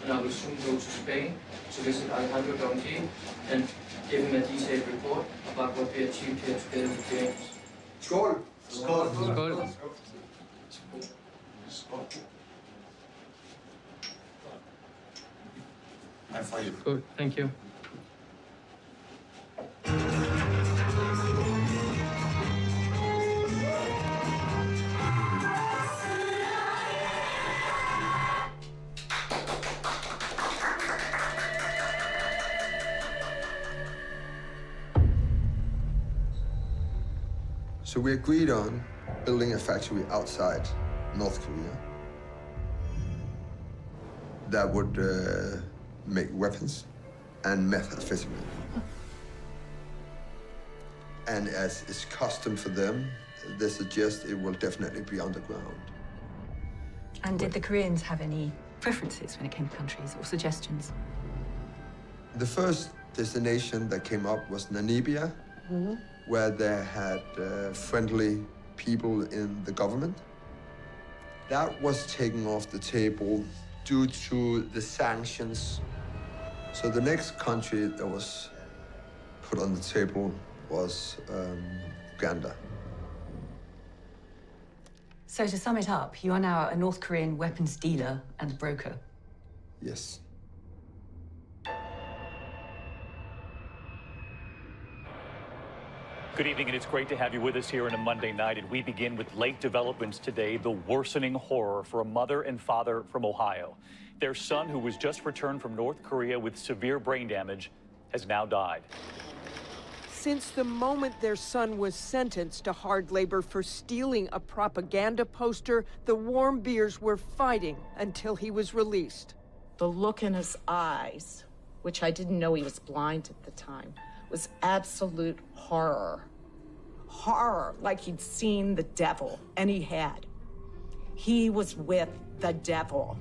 And I will soon go to Spain to visit Alejandro Donkey and give him a detailed report about what we achieved here together with James. Skål! Skål! Skål! I'm for you. Good, thank you. So we agreed on building a factory outside North Korea. that would make weapons and methamphetamine. And as is custom for them, they suggest it will definitely be underground. And did the Koreans have any preferences when it came to countries or suggestions? The first destination that came up was Namibia, where they had friendly people in the government. That was taken off the table due to the sanctions. So the next country that was put on the table was Uganda. So to sum it up, you are now a North Korean weapons dealer and broker. Yes. Good evening, and it's great to have you with us here on a Monday night. And we begin with late developments today, the worsening horror for a mother and father from Ohio. Their son, who was just returned from North Korea with severe brain damage, has now died. Since the moment their son was sentenced to hard labor for stealing a propaganda poster, the warm beers were fighting until he was released. The look in his eyes, which I didn't know he was blind at the time, was absolute horror. Horror, like he'd seen the devil, and he had. He was with the devil.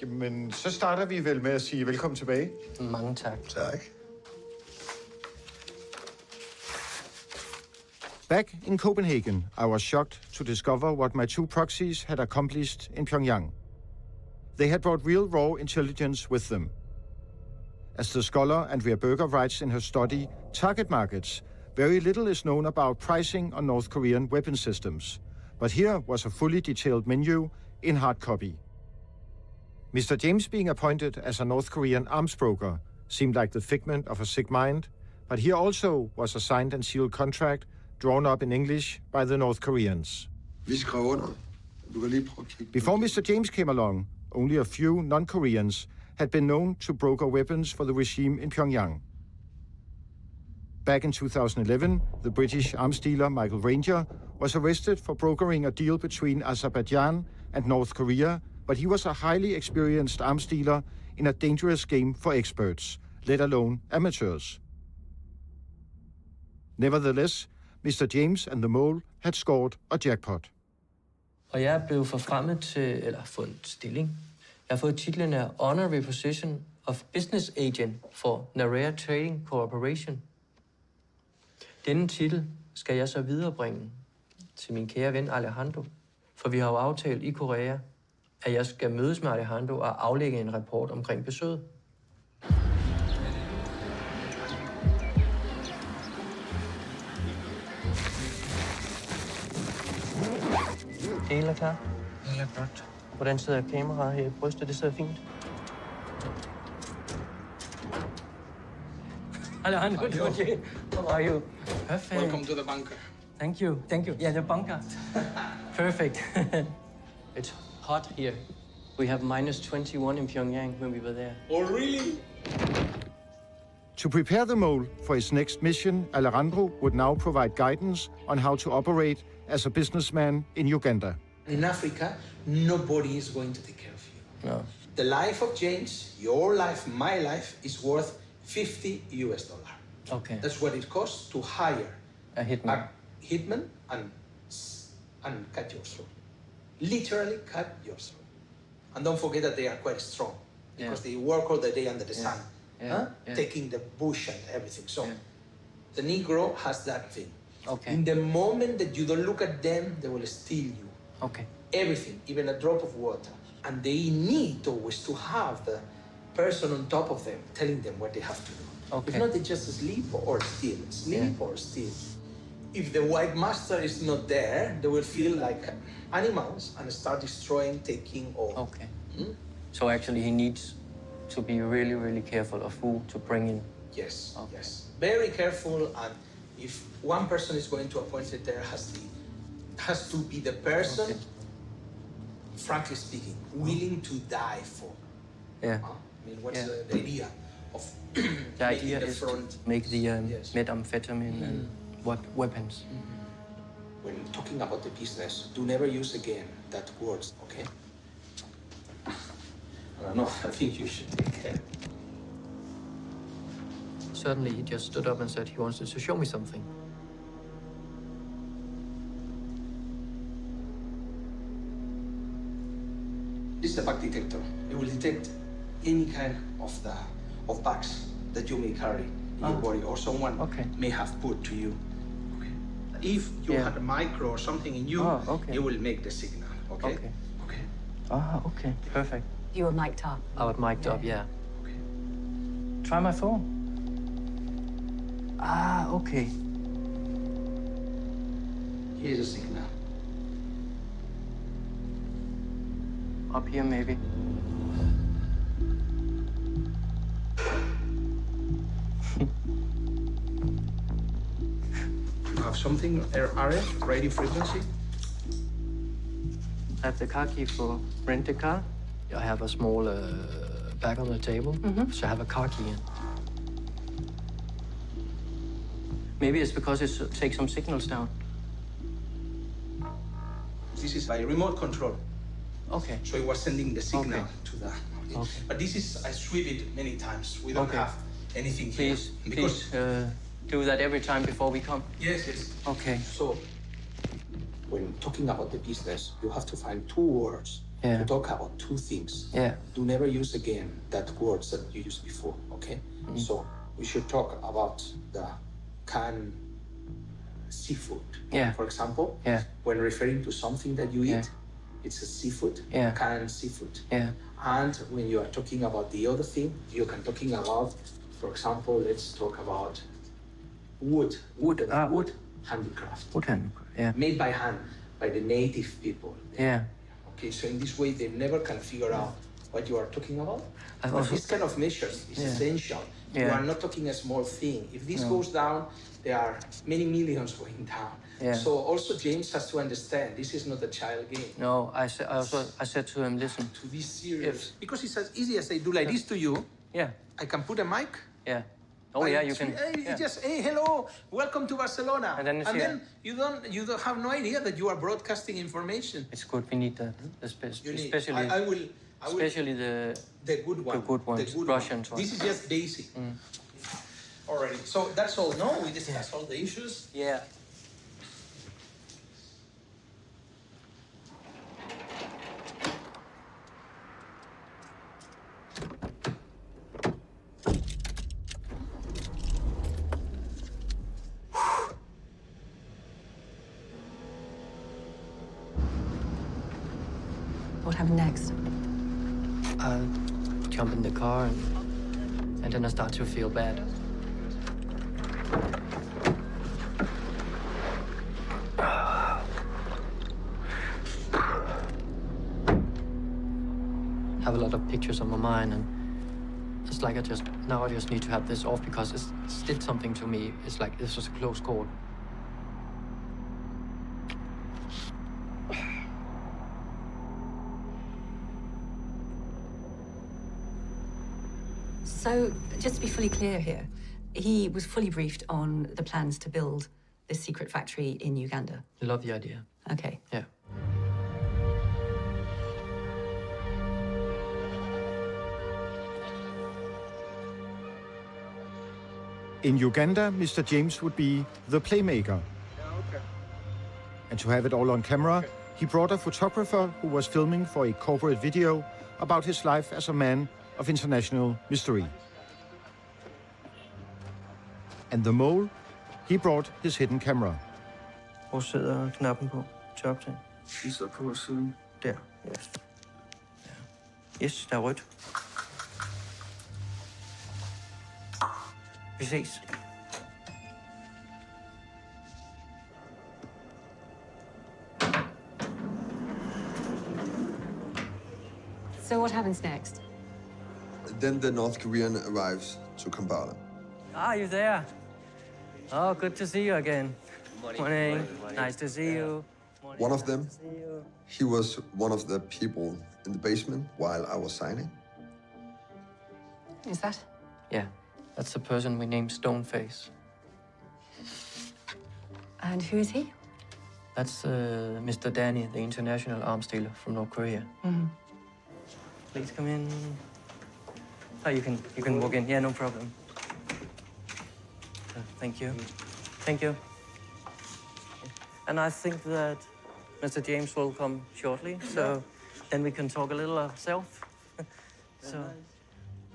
Jamen, så starter vi vel med at sige velkommen tilbage. Mange tak. Tak. Back in Copenhagen, I was shocked to discover what my two proxies had accomplished in Pyongyang. They had brought real raw intelligence with them. As the scholar Andrea Berger writes in her study, Target Markets, very little is known about pricing on North Korean weapon systems. But here was a fully detailed menu in hard copy. Mr. James being appointed as a North Korean arms broker seemed like the figment of a sick mind, but here also was a signed and sealed contract drawn up in English by the North Koreans. Before Mr. James came along, only a few non-Koreans had been known to broker weapons for the regime in Pyongyang. Back in 2011, the British arms dealer Michael Ranger was arrested for brokering a deal between Azerbaijan and North Korea, but he was a highly experienced arms dealer in a dangerous game for experts, let alone amateurs. Nevertheless, Mr. James and the Mole had scored a jackpot. Og jeg er blevet forfremmet til, eller fået en stilling. Jeg har fået titlen af Honorary Position of Business Agent for Naraya Trading Corporation. Denne titel skal jeg så viderebringe til min kære ven Alejandro, for vi har jo aftalt i Korea, at jeg skal mødes med Alejandro og aflægge en rapport omkring besøget. Det hele er klar. Det hele er godt. Hvordan sidder kameraet her i brystet? Det sidder fint. Alejandro, how are you? Perfect. Welcome to the bunker. Thank you. Thank you. Yeah, the bunker. Perfect. It's hot here. We have minus 21 in Pyongyang when we were there. Oh, really? To prepare the Mole for his next mission, Alejandro would now provide guidance on how to operate as a businessman in Uganda. In Africa, nobody is going to take care of you. No. The life of James, your life, my life, is worth $50 US. Okay. That's what it costs to hire a hitman, and cut your throat. Literally cut your throat. And don't forget that they are quite strong because they work all the day under the sun, taking the bush and everything. So the Negro has that thing. Okay. In the moment that you don't look at them, they will steal you. Okay. Everything, even a drop of water. And they need always to have the person on top of them telling them what they have to do. Okay. If not, they just sleep or steal, or steal. If the white master is not there, they will feel like animals and start destroying, taking all. Okay. So actually he needs to be really, really careful of who to bring in. Yes, yes. Very careful, and if one person is going to appoint it, there has to be the person, frankly speaking, willing to die for. Yeah. I mean, what's the idea of the idea is to make the methamphetamine and weapons. When talking about the business, do never use again that word, okay? No, I think you should take care. Suddenly, he just stood up and said he wanted to show me something. This is a bag detector. It will detect any kind of bags that you may carry in your body or someone may have put to you. Okay. If you had a micro or something in you, it will make the signal. Okay. Okay. Okay. Perfect. You were mic'd up. I was mic'd up, yeah. Try my phone. Okay. Here's a signal. Up here, maybe. You have something, RF, radio frequency? I have the car key for rent a car. I have a small bag on the table, so I have a car key in. Maybe it's because it takes some signals down. This is by remote control. Okay. So it was sending the signal to that. Okay. But this is, I sweep it many times. We don't have anything here. Please do that every time before we come. Yes, yes. Okay. So, when talking about the business, you have to find two words to talk about two things. Yeah. Do never use again that words that you used before, okay? So, we should talk about the canned seafood. Yeah. For example, when referring to something that you eat, it's a seafood, canned seafood. Yeah. And when you are talking about the other thing, you can talking about, for example, let's talk about wood. Wood. Handicraft. Wood handicraft, yeah. Made by hand, by the native people. Yeah. Okay, so in this way, they never can figure out what you are talking about. I've But also- this kind of measures is essential. You Yeah. are not talking a small thing. If this No. goes down, there are many millions going down. Yeah. So also James has to understand this is not a child game. No, I said to him, listen. To be serious. Because it's as easy as I do like this to you. Yeah. I can put a mic. Yeah. Oh yeah, you can. Hey, just hey, hello, welcome to Barcelona. And then you don't have no idea that you are broadcasting information. It's good. We need that, You need- especially. I will Especially the good one. The good ones. The good Russians one. ones. This is just basic. Already. So that's all. No, we discussed all the issues. Yeah. What happened next? I jump in the car and then I start to feel bad. Have a lot of pictures on my mind, and it's like I just need to have this off because it did something to me. It's like this was a close call. So, just to be fully clear here, he was fully briefed on the plans to build this secret factory in Uganda. I love the idea. Okay. Yeah. In Uganda, Mr. James would be the playmaker. And to have it all on camera, he brought a photographer who was filming for a corporate video about his life as a man of international mystery. And the mole, he brought his hidden camera. Hvor sidder knappen på til optag? De sidder på siden. Der. Yes. Yes, der er rødt. Vi ses. So what happens next? Then the North Korean arrives to Kampala. Ah, you there? Oh, good to see you again. Morning. Nice to see you. One of them, he was one of the people in the basement while I was signing. Is that? Yeah, that's the person we named Stoneface. And who is he? That's Mr. Danny, the international arms dealer from North Korea. Please come in. Oh, you can walk in. Yeah, no problem. Thank you. Thank you. And I think that Mr. James will come shortly, so then we can talk a little ourselves. So.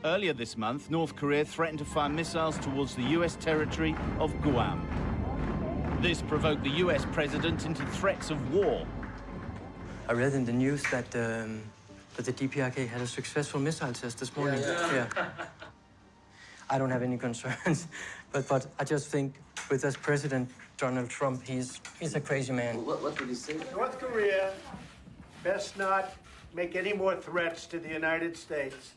Earlier this month, North Korea threatened to fire missiles towards the US territory of Guam. This provoked the US president into threats of war. I read in the news that the DPRK had a successful missile test this morning. Yeah. I don't have any concerns, but I just think with this President Donald Trump, he's a crazy man. What did he say? North Korea best not make any more threats to the United States.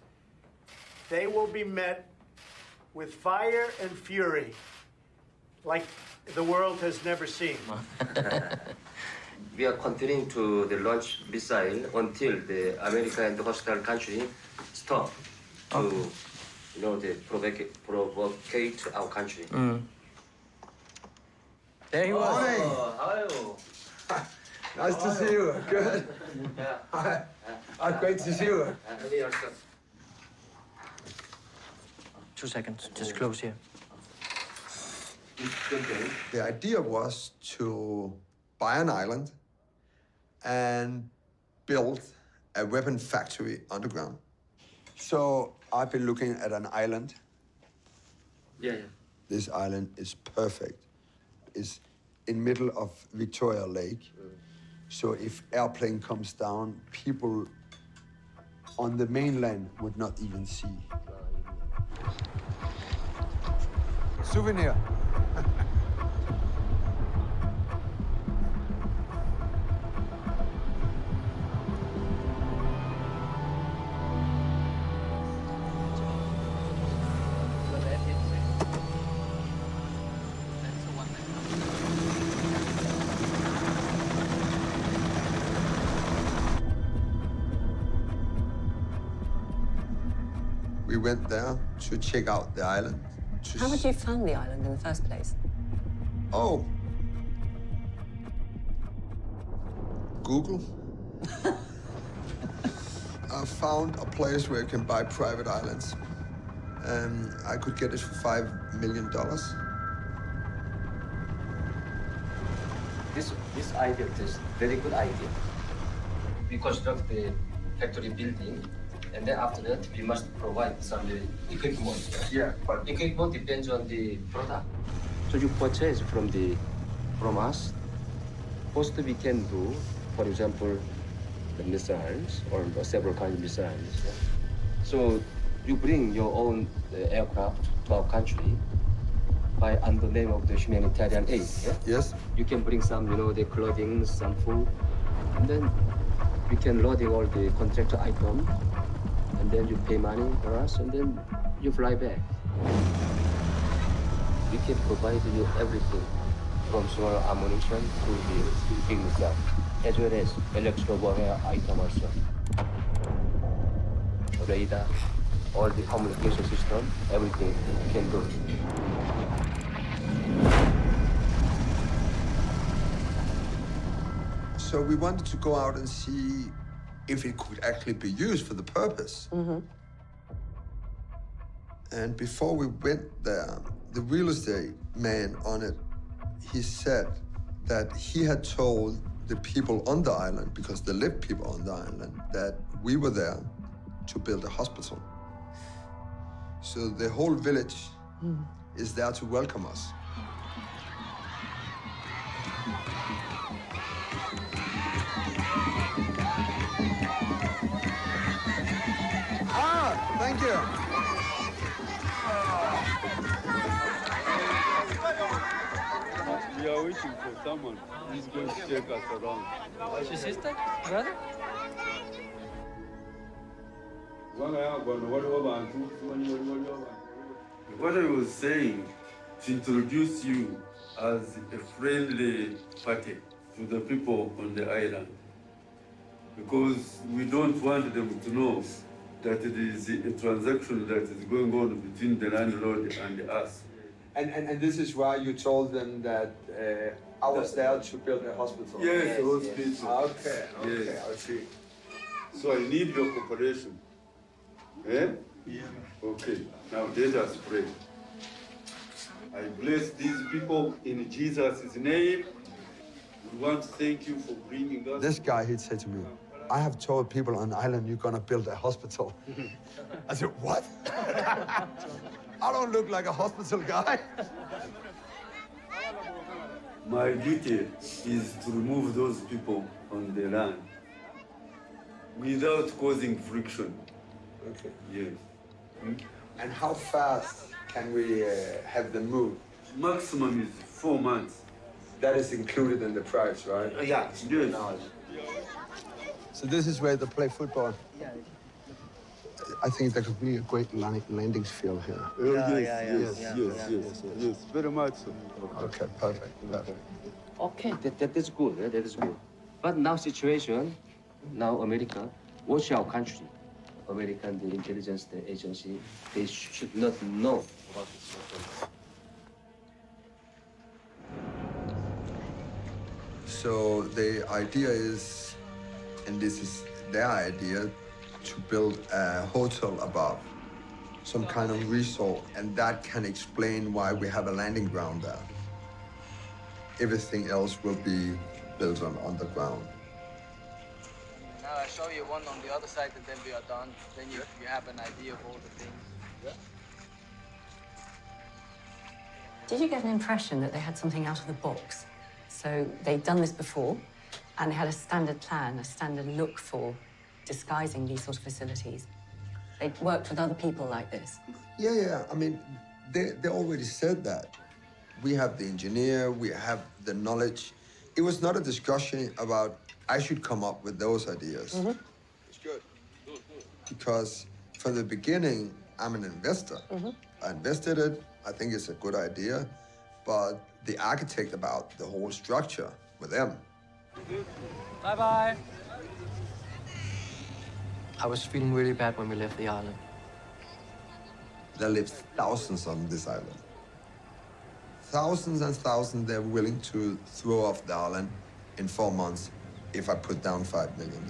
They will be met with fire and fury like the world has never seen. We are continuing to launch missile until the America and the hostile country stop to, provocate our country. There he was. Morning. How are you? Nice to see you. Good. Hi. Great to see you. 2 seconds. Just close here. The idea was to buy an island and build a weapon factory underground. So I've been looking at an island. Yeah. This island is perfect. It's in middle of Victoria Lake. So if airplane comes down, people on the mainland would not even see. Souvenir. We went there to check out the island. How had you found the island in the first place? Oh. Google. I found a place where you can buy private islands. And I could get it for $5 million. This idea is very good idea. We construct the factory building, and then after that, we must provide some equipment. Yeah, but equipment depends on the product. So you purchase from us. First, we can do, for example, the missiles or several kinds of missiles. Yeah? So you bring your own aircraft to our country by under the name of the humanitarian aid. Yeah? Yes. You can bring some, the clothing, some food, and then we can loading all the contractor items. And then you pay money for us, and then you fly back. We can provide you everything, from small ammunition to the big missile, as well as electro warfare item also. Radar, all the communication system, everything we can do. So we wanted to go out and see if it could actually be used for the purpose. Mm-hmm. And before we went there, the real estate man on it, he said that he had told the people on the island, because there lived people on the island, that we were there to build a hospital. So the whole village is there to welcome us. Thank you. We are waiting for someone who's going to take us around. Your sister? Brother? What I was saying, to introduce you as a friendly party to the people on the island. Because we don't want them to know that it is a transaction that is going on between the landlord and us. And this is why you told them that I was there to build a hospital? Yes, a hospital. Okay, Yes. I see. So I need your cooperation. Eh? Yeah. Okay, now let us pray. I bless these people in Jesus' name. We want to thank you for bringing us. This guy, he'd say to me, I have told people on the island you're gonna build a hospital. I said, what? I don't look like a hospital guy. My duty is to remove those people on the land without causing friction. Okay. Yes. And how fast can we have them move? Maximum is 4 months. That is included in the price, right? Yeah, yes. So this is where they play football. I think there could be a great landing field here. Yes, very much so. Okay, perfect. Okay, that is good. That is good. But now situation, now America, watch our country. American the intelligence the agency, they should not know about this. So the idea is, and this is their idea, to build a hotel above, some kind of resort, and that can explain why we have a landing ground there. Everything else will be built on underground. Now I show you one on the other side, and then we are done. Then you have an idea of all the things. Yeah. Did you get an impression that they had something out of the box? So they'd done this before, and they had a standard plan, a standard look for disguising these sort of facilities. They'd worked with other people like this. Yeah. I mean, they already said that. We have the engineer, we have the knowledge. It was not a discussion about I should come up with those ideas. Mm-hmm. It's good. Because from the beginning, I'm an investor. Mm-hmm. I invested it. I think it's a good idea. But the architect about the whole structure with them. Bye-bye. I was feeling really bad when we left the island. There live thousands on this island. Thousands and thousands they're willing to throw off the island in 4 months if I put down $5 million.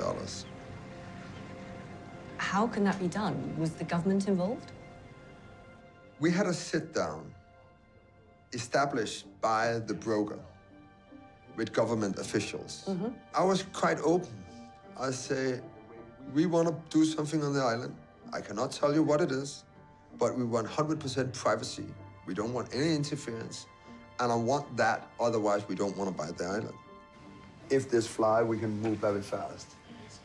How can that be done? Was the government involved? We had a sit-down established by the broker with government officials. Mm-hmm. I was quite open. I say, we want to do something on the island. I cannot tell you what it is, but we want 100% privacy. We don't want any interference. And I want that, otherwise we don't want to buy the island. If this fly, we can move very fast.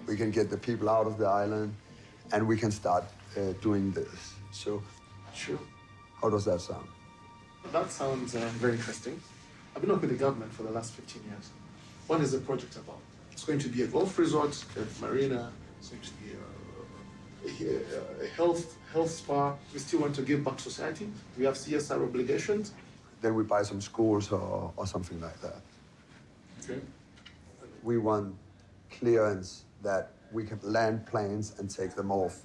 We can get the people out of the island, and we can start doing this. So, Sure. how does that sound? That sounds very interesting. I've been working with the government for the last 15 years. What is the project about? It's going to be a golf resort, a marina. It's going to be a health spa. We still want to give back to society. We have CSR obligations. Then we buy some schools or something like that. Okay. We want clearance that we can land planes and take them off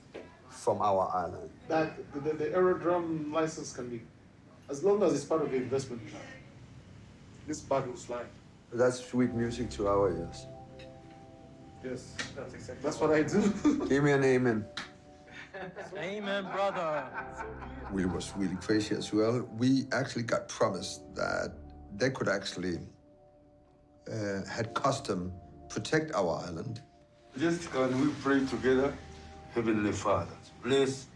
from our island. That the aerodrome license can be, as long as it's part of the investment plan. This bird will fly. That's sweet music to our ears. Yes, that's exactly. That's what I do. Give me an amen. Amen, brother. We was really crazy as well. We actually got promised that they could actually had custom protect our island. Just can we pray together? Heavenly Father, bless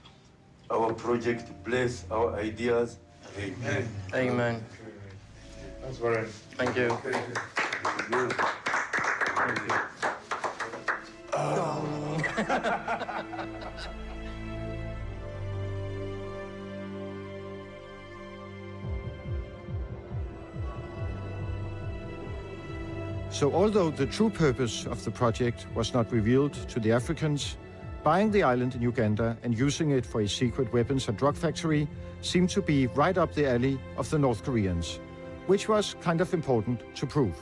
our project, bless our ideas. Amen. Amen. That's very. Thank you. So although the true purpose of the project was not revealed to the Africans, buying the island in Uganda and using it for a secret weapons and drug factory seemed to be right up the alley of the North Koreans, which was kind of important to prove.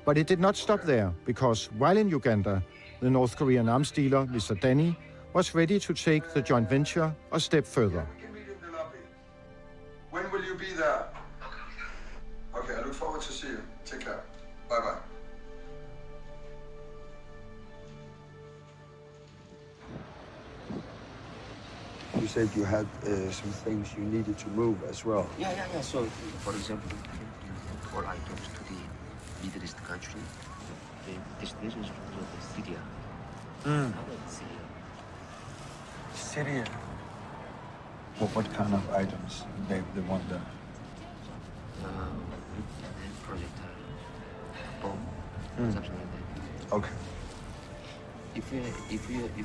But it did not stop there, because while in Uganda, the North Korean arms dealer, Mr. Denny, was ready to take the joint venture a step further. When will you be there? Okay, I look forward to see you. Take care. Bye-bye. You said you had some things you needed to move as well. Yeah. So, for example, we can do all items to the Middle East country. The destination is Syria. Syria. What kind of items they want there? Projectile bomb, something like that. Okay. If you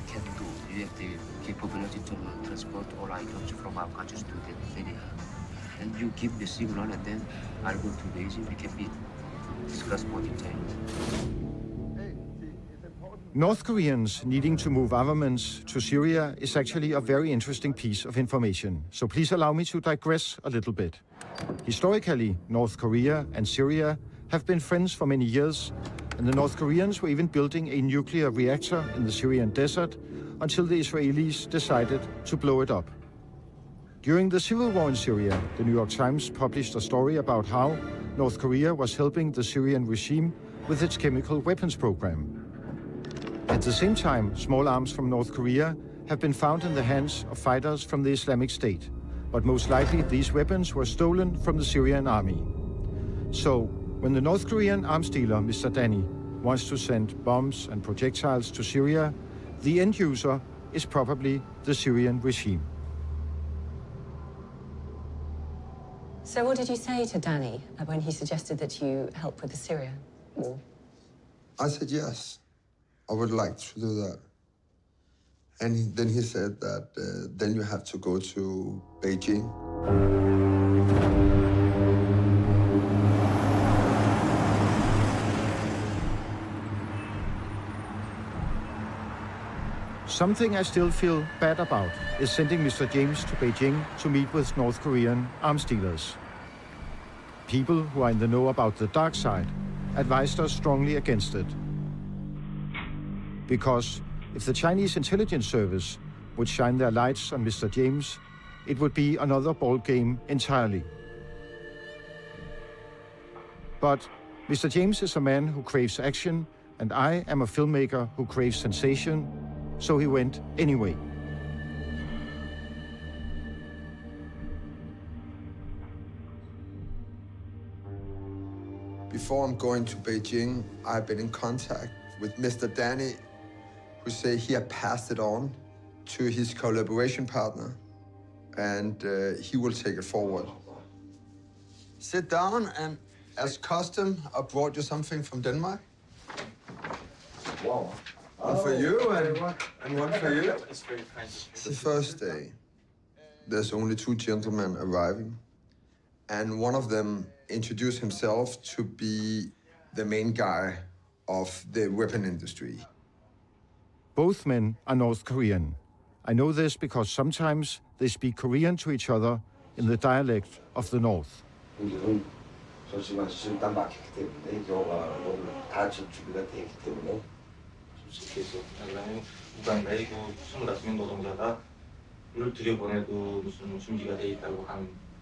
can do, you have the capability to transport all items from our countries to the area. And you give the signal, and then I'll go to Beijing. We can discuss more detail. North Koreans needing to move armaments to Syria is actually a very interesting piece of information, so please allow me to digress a little bit. Historically, North Korea and Syria have been friends for many years, and the North Koreans were even building a nuclear reactor in the Syrian desert until the Israelis decided to blow it up. During the civil war in Syria, the New York Times published a story about how North Korea was helping the Syrian regime with its chemical weapons program. At the same time, small arms from North Korea have been found in the hands of fighters from the Islamic State, but most likely these weapons were stolen from the Syrian army. So, when the North Korean arms dealer, Mr. Danny, wants to send bombs and projectiles to Syria, the end user is probably the Syrian regime. So what did you say to Danny when he suggested that you help with the Syria war? I said yes. I would like to do that. And then he said that then you have to go to Beijing. Something I still feel bad about is sending Mr. James to Beijing to meet with North Korean arms dealers. People who are in the know about the dark side advised us strongly against it. Because if the Chinese intelligence service would shine their lights on Mr. James, it would be another ball game entirely. But Mr. James is a man who craves action, and I am a filmmaker who craves sensation, so he went anyway. Before I'm going to Beijing, I've been in contact with Mr. Danny, who said he had passed it on to his collaboration partner, and he will take it forward. Sit down, and as custom, I brought you something from Denmark. Wow. One for you and one for you. It's the first day. There's only two gentlemen arriving, and one of them introduced himself to be the main guy of the weapon industry. Both men are North Korean. I know this because sometimes they speak Korean to each other in the dialect of the North. 솔직히 지금 딱 막혔기 때문에 영어가 오늘 다 준비가 돼 있기 때문에 솔직히 해서 그러면 우간 내리고 25명 노동자가 를 들여보내도 무슨 준비가 돼 있다고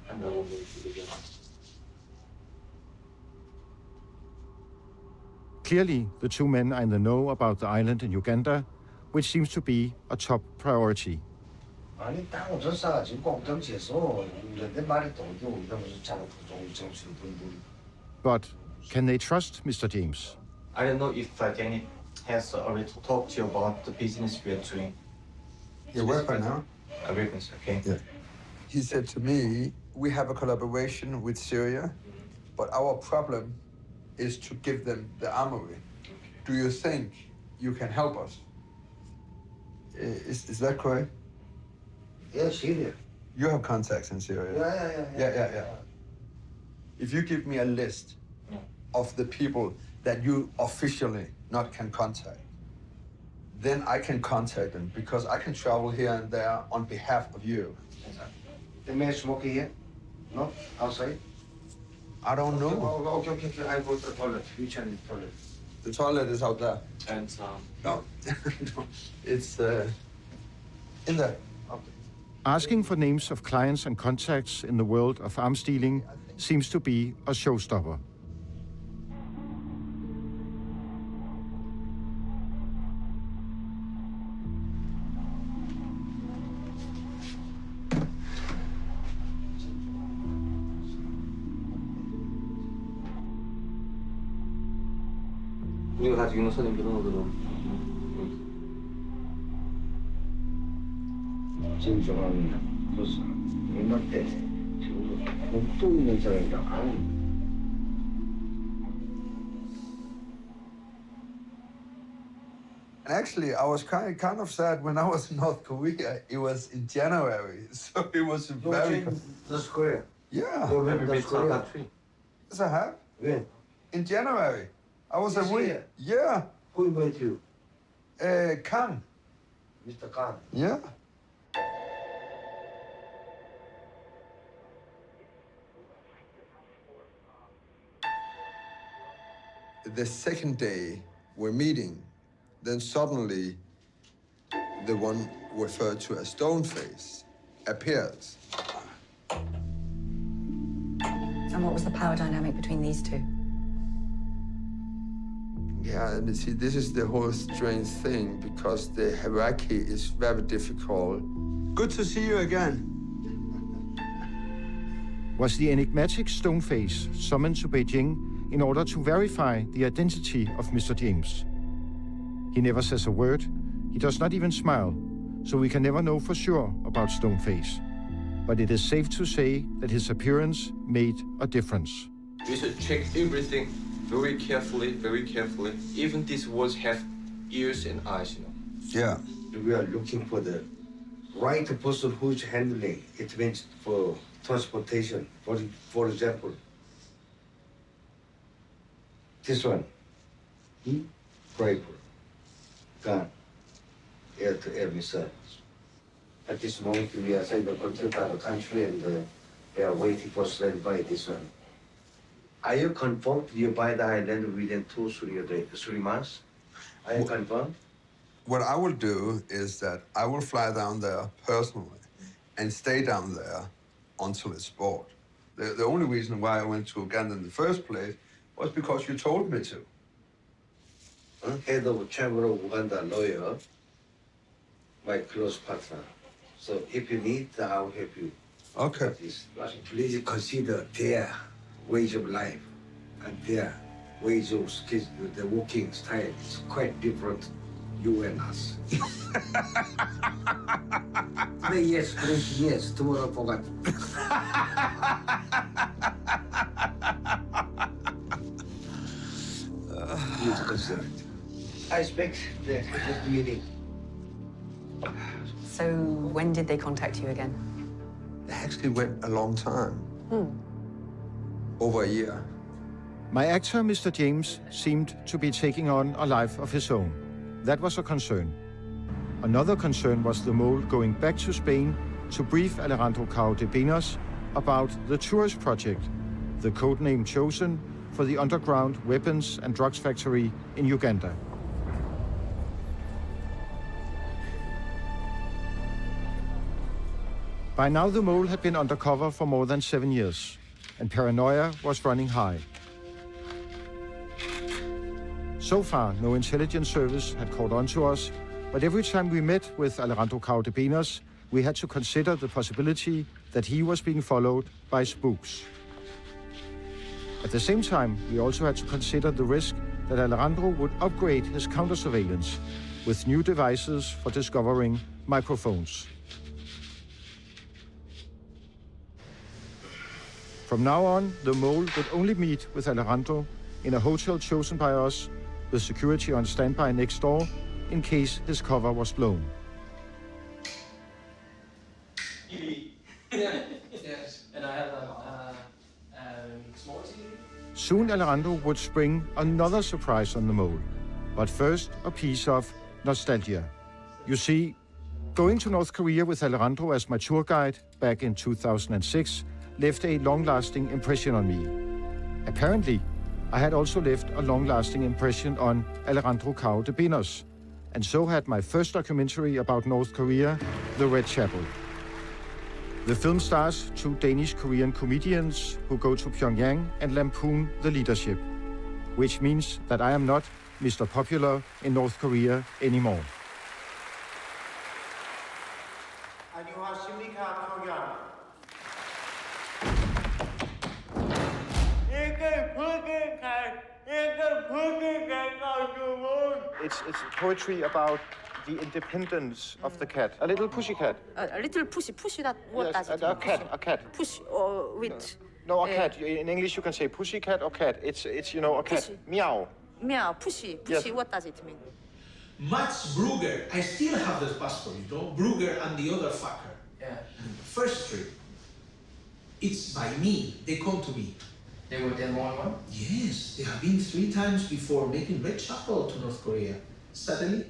한다고 얘기합니다. Clearly, the two men are in the know about the island in Uganda, which seems to be a top priority. 아니 땅 전사가 지금 공정지에서 내 말이 또 우리가 무슨 작업 정치를 But can they trust Mr. James? I don't know if Danny has already talked to you about the business we are doing. Your weapon, huh? Weapons, okay. Yeah. He said to me, we have a collaboration with Syria, but our problem is to give them the armory. Do you think you can help us? Is that correct? Yeah, Syria. You have contacts in Syria. Yeah. If you give me a list of the people that you officially not can contact, then I can contact them because I can travel here and there on behalf of you. They may smoke here? No? Outside? I don't know. Okay. I go to the toilet. Which one is the toilet? The toilet is out there. And No, it's in there. Okay. Asking for names of clients and contacts in the world of arms dealing seems to be a showstopper. 우리가 가지고 있는 선임 변호들은 지금 정하는 것은 얼마 때 지금 복도 있는 사람이다. And actually, I was kind of sad when I was in North Korea. It was in January, so it was very. North Korea. Yeah. You've never been to our country. Yes, I have. When? In January. I was This a week. year? Yeah. Who invited you? Khan. Mr. Khan. Yeah. The second day we're meeting, then suddenly the one referred to as Stoneface appears. And what was the power dynamic between these two? Yeah, and see, this is the whole strange thing because the hierarchy is very difficult. Good to see you again. Was the enigmatic Stoneface summoned to Beijing in order to verify the identity of Mr. James? He never says a word, he does not even smile, so we can never know for sure about Stoneface. But it is safe to say that his appearance made a difference. We should check everything very carefully. Even these words have ears and eyes, you know. Yeah. We are looking for the right person who's handling. It means for transportation. For example, this one, rifle, gun, air-to-air missiles. At this moment, we are cyber control the country and they are waiting for standby this one. Are you confirmed you buy the island within 3 months? Are you confirmed? What I will do is that I will fly down there personally and stay down there until it's bought. The only reason why I went to Uganda in the first place was because you told me to. Head of Chamber of Uganda lawyer, my close partner. So if you need, I'll help you. Okay. Please consider their ways of life and their ways of the working style is quite different, you and us. Today, yes, drinking, yes, tomorrow, forgot. Please consider it. I expect the next meeting. So when did they contact you again? It actually went a long time. Over a year. My actor, Mr. James, seemed to be taking on a life of his own. That was a concern. Another concern was the mole going back to Spain to brief Alejandro de Pinos about the tourist project, the codename chosen for the underground weapons and drugs factory in Uganda. By now, the mole had been undercover for more than 7 years, and paranoia was running high. So far, no intelligence service had caught on to us, but every time we met with Alejandro de Pinos, we had to consider the possibility that he was being followed by spooks. At the same time, we also had to consider the risk that Alejandro would upgrade his counter-surveillance with new devices for discovering microphones. From now on, the mole would only meet with Alejandro in a hotel chosen by us, with security on standby next door in case his cover was blown. Yes, and I have a small TV. Soon Alejandro would spring another surprise on the mole, but first a piece of nostalgia. You see, going to North Korea with Alejandro as my tour guide back in 2006 left a long-lasting impression on me. Apparently, I had also left a long-lasting impression on Alejandro de Pinos, and so had my first documentary about North Korea, The Red Chapel. The film stars 2 Danish-Korean comedians who go to Pyongyang and lampoon the leadership, which means that I am not Mr. Popular in North Korea anymore. It's poetry about the independence of the cat. A little pussy cat. A little pussy, that, what Yes, does it a mean? cat. Pussy, or with... No, a cat. In English you can say pussy cat or cat. It's you know, a cat. Pussy. Meow. Meow, pussy, Yes. what does it mean? Max Brugger, I still have the passport, you know, Brugger and the other fucker. Yeah. First trip, it's by me, they come to me. They were there more than one? Yes, they have been 3 times before making red chapel to North Korea. Suddenly,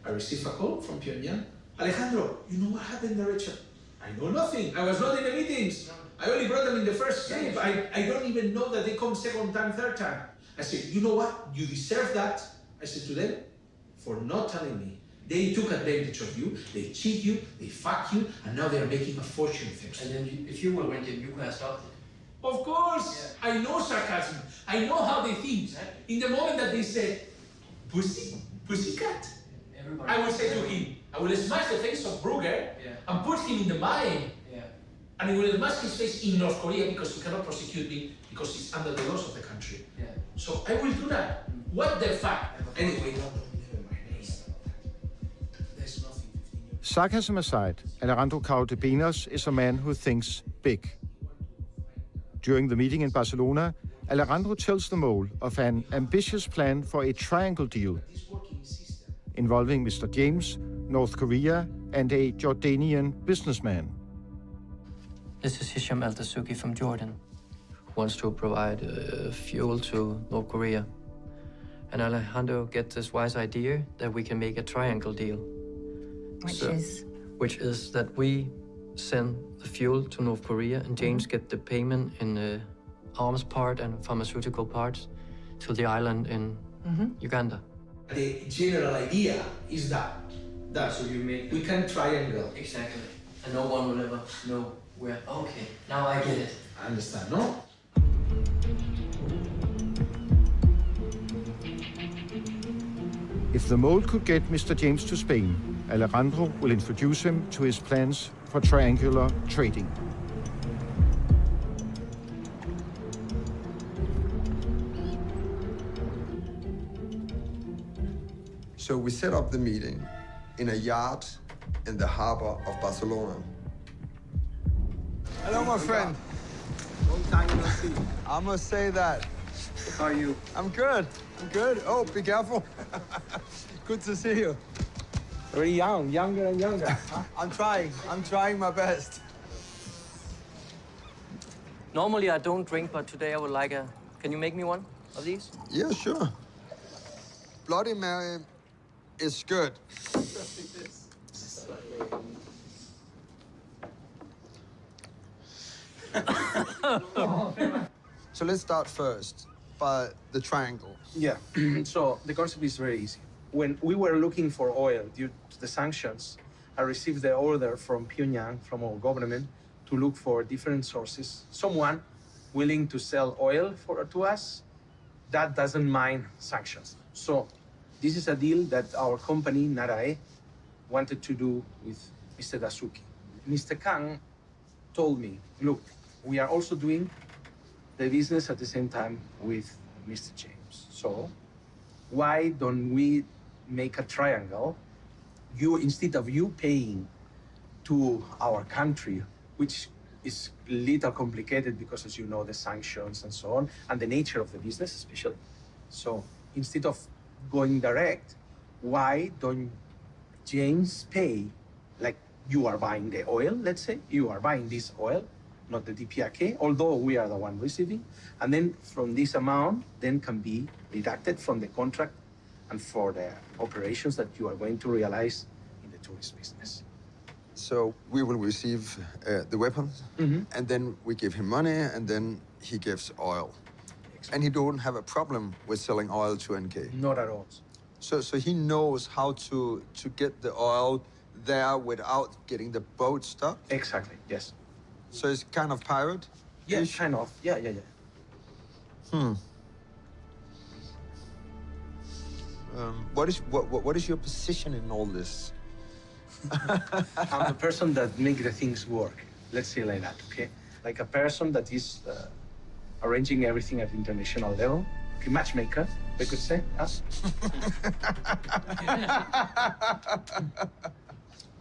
I received a call from Pyongyang. Alejandro, you know what happened in the red chapel? I know nothing, I was not in the meetings. I only brought them in the first trip. I don't even know that they come second time, third time. I said, you know what, you deserve that. I said to them, for not telling me. They took advantage of you, they cheat you, they fuck you, and now they're making a fortune thanks to you. And then if you were rented, you could have stopped it. Of course, yeah. I know sarcasm. I know how they think. In the moment that they say, pussycat, I will say to him, I will smash the face of Brugger and put him in the mine. And he will smash his face in North Korea because he cannot prosecute me because he's under the laws of the country. So I will do that. What the fuck? Anyway, never mind. There's nothing. Sarcasm aside, Alejandro Cardenas is a man who thinks big. During the meeting in Barcelona, Alejandro tells the mole of an ambitious plan for a triangle deal involving Mr. James, North Korea, and a Jordanian businessman. This is Hisham al-Dasuki from Jordan, who wants to provide fuel to North Korea. And Alejandro gets this wise idea that we can make a triangle deal. Which is that we send the fuel to North Korea and James get the payment in the arms part and pharmaceutical parts to the island in Uganda. The general idea is that So you make we can triangle. Exactly. And no one will ever know where. Okay, now I get it. I understand, no? If the mole could get Mr. James to Spain, Alejandro will introduce him to his plans for triangular trading. So we set up the meeting in a yacht in the harbor of Barcelona. Hello, my friend. Long time no see. I must say that. How are you? I'm good. I'm good. Oh, be careful. Good to see you. Very young, younger and younger. I'm trying my best. Normally I don't drink, but today I would like a... Can you make me one of these? Yeah, sure. Bloody Mary is good. So let's start first by the triangle. Yeah, so the concept is very easy. When we were looking for oil due to the sanctions, I received the order from Pyongyang, from our government, to look for different sources. Someone willing to sell oil to us that doesn't mind sanctions. So this is a deal that our company, Narae, wanted to do with Mr. Dasuki. Mr. Kang told me, look, we are also doing the business at the same time with Mr. James. So why don't we make a triangle? Instead of you paying to our country, which is a little complicated because, as you know, the sanctions and so on, and the nature of the business especially. So instead of going direct, why don't James pay, like you are buying the oil, let's say, you are buying this oil, not the DPRK, although we are the one receiving, and then from this amount, then can be deducted from the contract and for the operations that you are going to realize in the tourist business. So we will receive the weapons, and then we give him money, and then he gives oil. Exactly. And he don't have a problem with selling oil to NK? Not at all. So he knows how to get the oil there without getting the boat stuck? Exactly, yes. So it's kind of pirate? Yeah, kind of. Yeah. What is your position in all this? I'm the person that makes the things work. Let's say like that, okay? Like a person that is arranging everything at international level, a matchmaker, we could say.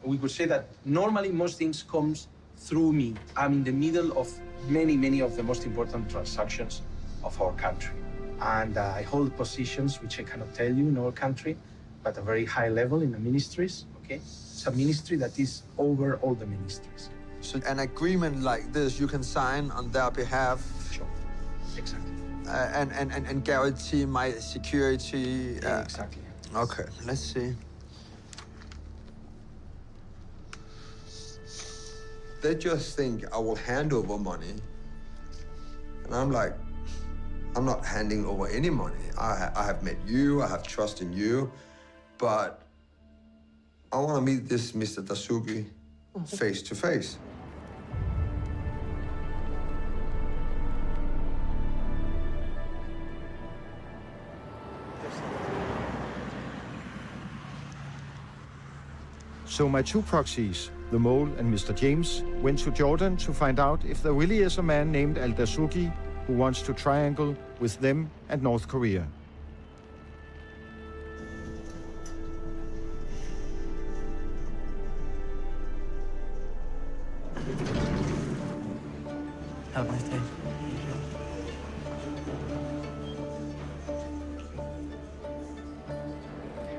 We could say that normally most things comes through me. I'm in the middle of many of the most important transactions of our country. And I hold positions which I cannot tell you in our country, but a very high level in the ministries, okay? It's a ministry that is over all the ministries. So an agreement like this you can sign on their behalf. Sure, exactly. And guarantee my security. Exactly. Okay, let's see. They just think I will hand over money. And I'm like, I'm not handing over any money. I have met you, I have trust in you, but I want to meet this Mr. Dasuki face to face. So my two proxies, the Mole and Mr. James, went to Jordan to find out if there really is a man named Al-Dasuki who wants to triangle with them and North Korea. Have a nice day.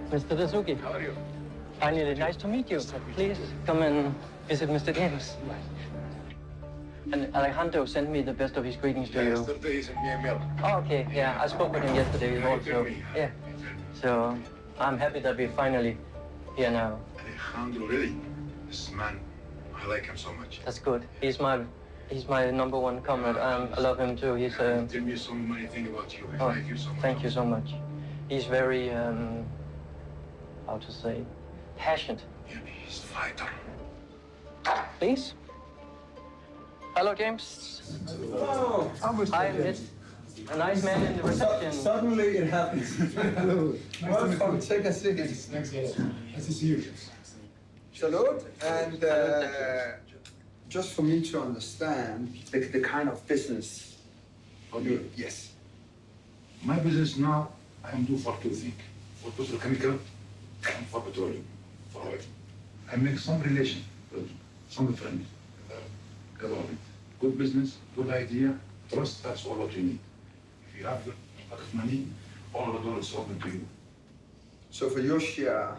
Mr. Dasuki. How are you? Finally, nice to meet you. Please come and visit Mr. James. And Alejandro sent me the best of his greetings to you. Yesterday he sent me a mail. Oh, okay. Yeah, I spoke with him yesterday also. Yeah. So I'm happy that we're finally here now. Alejandro, really? This man, I like him so much. That's good. He's my number one comrade. I love him too. He's Tell me so many things about you. I like you so much. Thank you so much. He's very how to say, passionate. Yeah, he's a fighter. Please. Hello, James. Oh, I met a nice man in the reception. Suddenly it happens. Hello. Welcome. Take a seat. Thanks a lot. Nice to see you. Salute. And just for me to understand the kind of business. Okay. Yes. My business now, I am do for two things. For petrochemical and for petroleum, for oil. I make some relation with some friends. Government. Good business, good idea, trust, that's all what you need. If you have a lot of money, all the doors open to you. So for your share,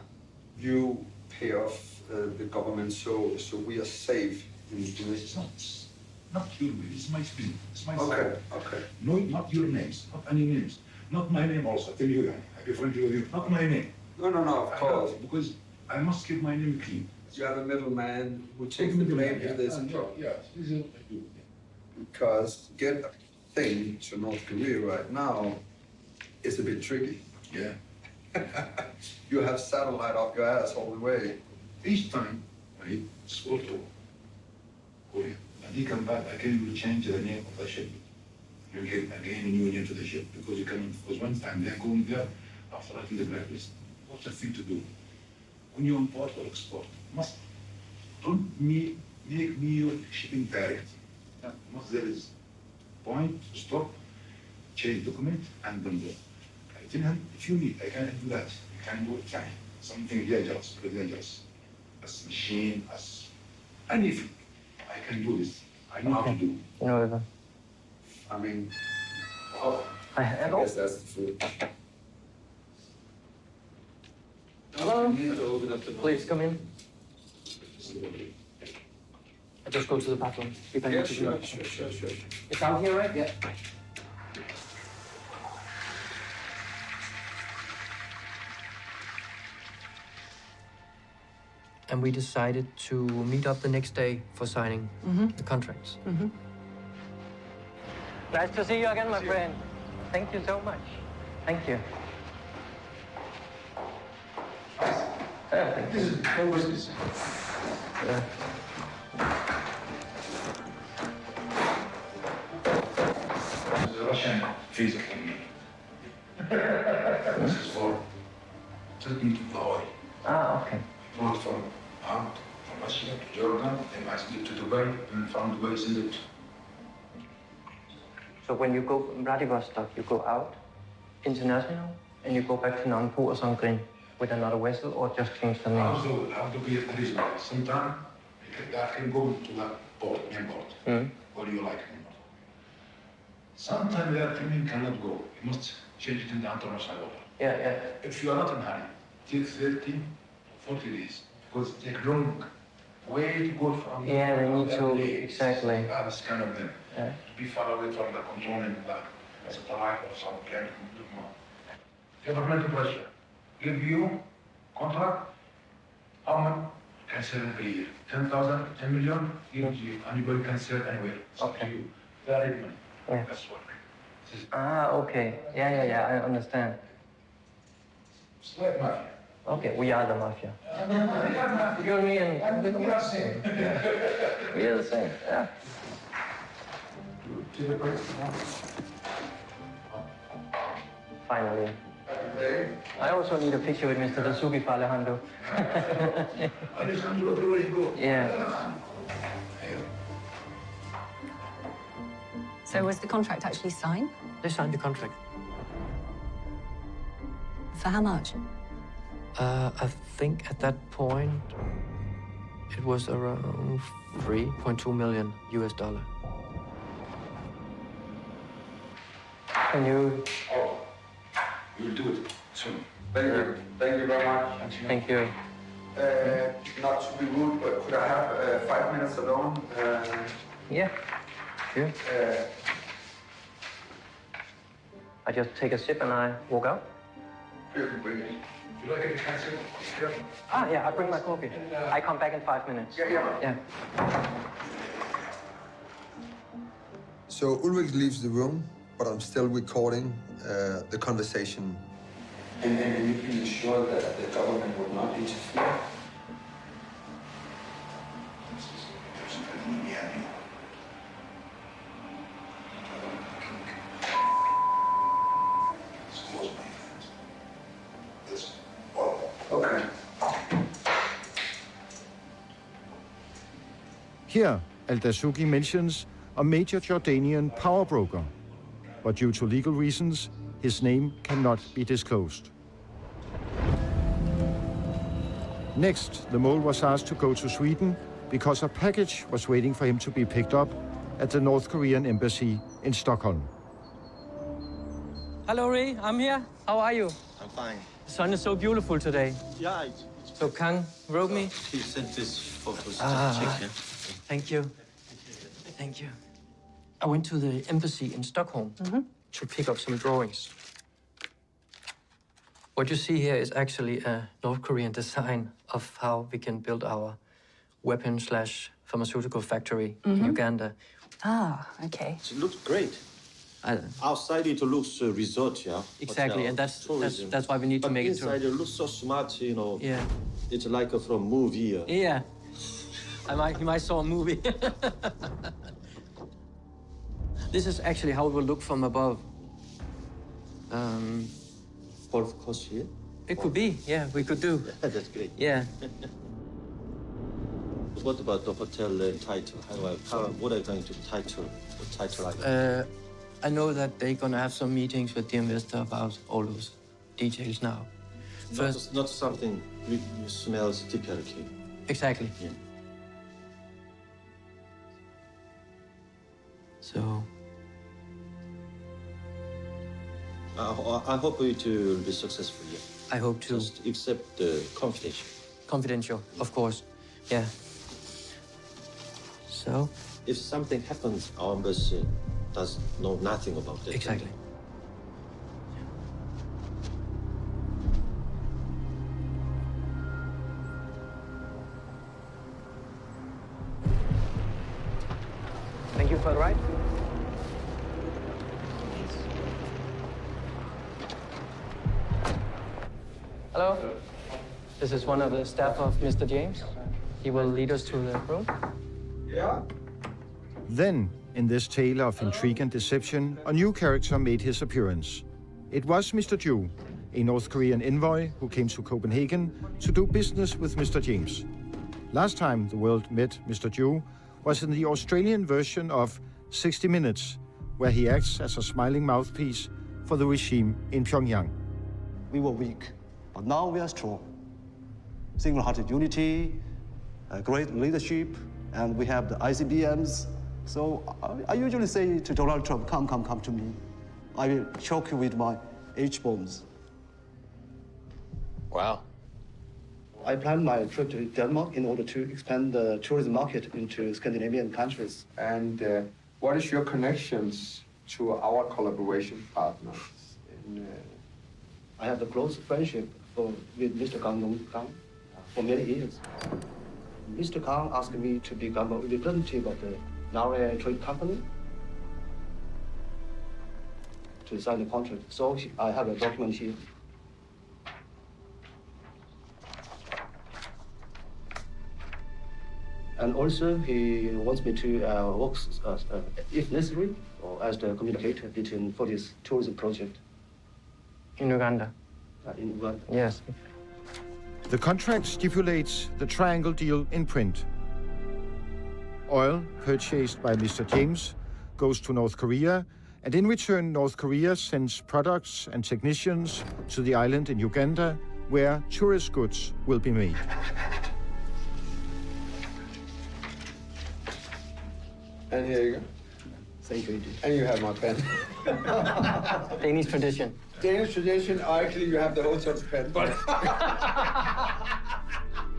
you pay off the government, so we are safe in this business. Not your business, it's my business, it's my Okay, side. okay. No, not your names, not any names. Not my name also, I tell you, I be friendly with you, not my name. No, of course. Because I must keep my name clean. You have a middleman who takes the blame if there's a problem. Yeah, this is what I do. Because get a thing to North Korea right now is a bit tricky. Yeah. You have satellite up your ass all the way. Each time I spoke to Korea, and he come back, again, we change the name of the ship. You get again a new name to the ship, because you can, because one time they're going there after writing the blacklist. What's the thing to do? When you import or export, don't make me your shipping direct. Must there is point, stop, change document, and then go. I tell him, if you need, I can do that. I can do it, fine. Something dangerous, very dangerous. As machine, as anything. I can do this. I know how to do. You know, Eva. I mean, I guess that's the food. Hello. Please come in. I just go to the bathroom. Yeah, sure. It's out here, right? Yeah. And we decided to meet up the next day for signing the contracts. Nice to see you again, my friend. Thank you so much. Thank you. This is a Russian visa for me. This is for treatment of the oil. Ah, okay. Brought from Russia to Jordan, then I sent it to Dubai, and from Dubai sent it. So when you go from Vladivostok, you go out international, and you go back to Nampo or Songkrin with another vessel, or just change the name? Also, have to be reasonable. Sometimes I can go to that port, main port. What do you like? Sometimes that train cannot go. You must change it in the international order. Yeah. If you are not in a hurry, take 30, 40 days. Because it takes long way to go from Yeah, they need to, exactly. That's kind of them. Yeah. To be far away from the component like satellite or some kind of governmental pressure. Give you contract, how much can sell per year? 10,000, 10 million, gives you, anybody can sell anywhere. It's up to you. They are ready money. Yeah. That's what. Okay. Yeah, I understand. It's like mafia. Okay, we are the mafia. You and me and we're the mafia. We are the same, yeah. Finally. I also need a picture with Mr. Dasuki for Alejandro. Yeah. So was the contract actually signed? They signed the contract. For how much? I think at that point it was around 3.2 million US dollar. Can you? We'll do it soon. Thank you. Thank you very much. Thank you. Not to be rude, but could I have 5 minutes alone? Yeah. Sure. I just take a sip and I walk out. You like it to cancel? Yeah, I bring my coffee. I come back in 5 minutes. Yeah. So Ulrich leaves the room, but I'm still recording the conversation. And you can ensure that the government will not interfere? Okay. Here, Al-Dasuki mentions a major Jordanian power broker, but due to legal reasons, his name cannot be disclosed. Next, the mole was asked to go to Sweden because a package was waiting for him to be picked up at the North Korean embassy in Stockholm. Hello, Ray. I'm here. How are you? I'm fine. The sun is so beautiful today. Yeah, So Kang wrote me. he sent this photos Ah. to check here. Thank you. Thank you. I went to the embassy in Stockholm to pick up some drawings. What you see here is actually a North Korean design of how we can build our weapon/pharmaceutical factory in Uganda. Okay. It looks great. Outside it looks resort, yeah. Exactly, hotel, and tourism. that's why we need to But make it inside to. it looks so smart, you know. Yeah. It's like from movie. Yeah. You might saw a movie. This is actually how it will look from above. Golf course here? It could be, yeah, we could do. Yeah, that's great. Yeah. What about the hotel title? What are you going to title? The title like? I know that they're gonna have some meetings with the investor about all those details now. First, Not something which smells typically. exactly. Yeah. So I hope it will be successful. Yeah. I hope to. Just accept the confidential. Confidential, of course. Yeah. So If something happens, our embassy does know nothing about it. exactly. Thank you for the ride. Hello. This is one of the staff of Mr. James. He will lead us to the room. Yeah. Then, in this tale of intrigue and deception, a new character made his appearance. It was Mr. Ju, a North Korean envoy who came to Copenhagen to do business with Mr. James. Last time the world met Mr. Ju was in the Australian version of 60 Minutes, where he acts as a smiling mouthpiece for the regime in Pyongyang. We were weak, but now we are strong. Single-hearted unity, great leadership, and we have the ICBMs. So I usually say to Donald Trump, come to me. I will choke you with my H-bombs. Wow. I planned my trip to Denmark in order to expand the tourism market into Scandinavian countries. And what is your connections to our collaboration partners? I have a close friendship with Mr. Kang Dong-kang for many years. Mr. Kang asked me to become a representative of the Norway Trade Company to sign the contract. So I have a document here. And also, he wants me to work, if necessary, or as the communicator for this tourism project. In Uganda? In Uganda. Yes. The contract stipulates the triangle deal in print. Oil purchased by Mr. James goes to North Korea, and in return, North Korea sends products and technicians to the island in Uganda, where tourist goods will be made. And here you go. Thank you. And you have my pen. Danish tradition. Danish tradition, or actually you have the hotel's pen. But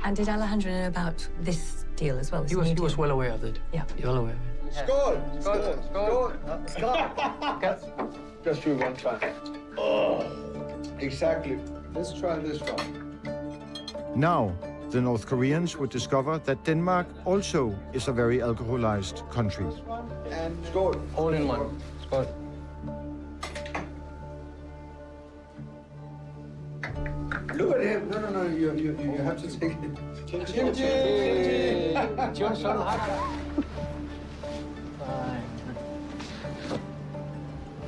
And did Alejandro know about this deal as well? He was well aware of it. Yeah. He was well aware of it. Skål! Just do one try. Oh, exactly. Let's try this one. Now, the North Koreans would discover that Denmark also is a very alcoholized country. And skål. All in one. Skål. Look at him. No. You have to take it. Kimchi!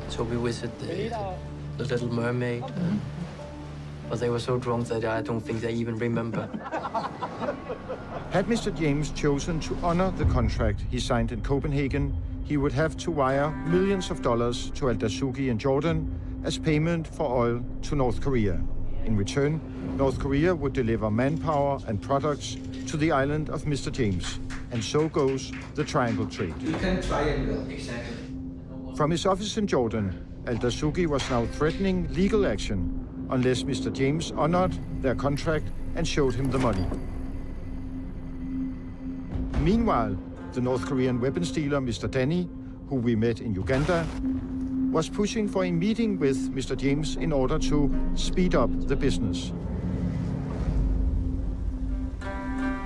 So we visited the Little Mermaid, but they were so drunk that I don't think they even remember. Had Mr. James chosen to honor the contract he signed in Copenhagen, he would have to wire millions of dollars to Al-Dasuki in Jordan as payment for oil to North Korea. In return, North Korea would deliver manpower and products to the island of Mr. James, and so goes the triangle trade. You can triangle, exactly. From his office in Jordan, Al-Dasuki was now threatening legal action unless Mr. James honored their contract and showed him the money. Meanwhile, the North Korean weapons dealer Mr. Danny, who we met in Uganda, was pushing for a meeting with Mr. James in order to speed up the business.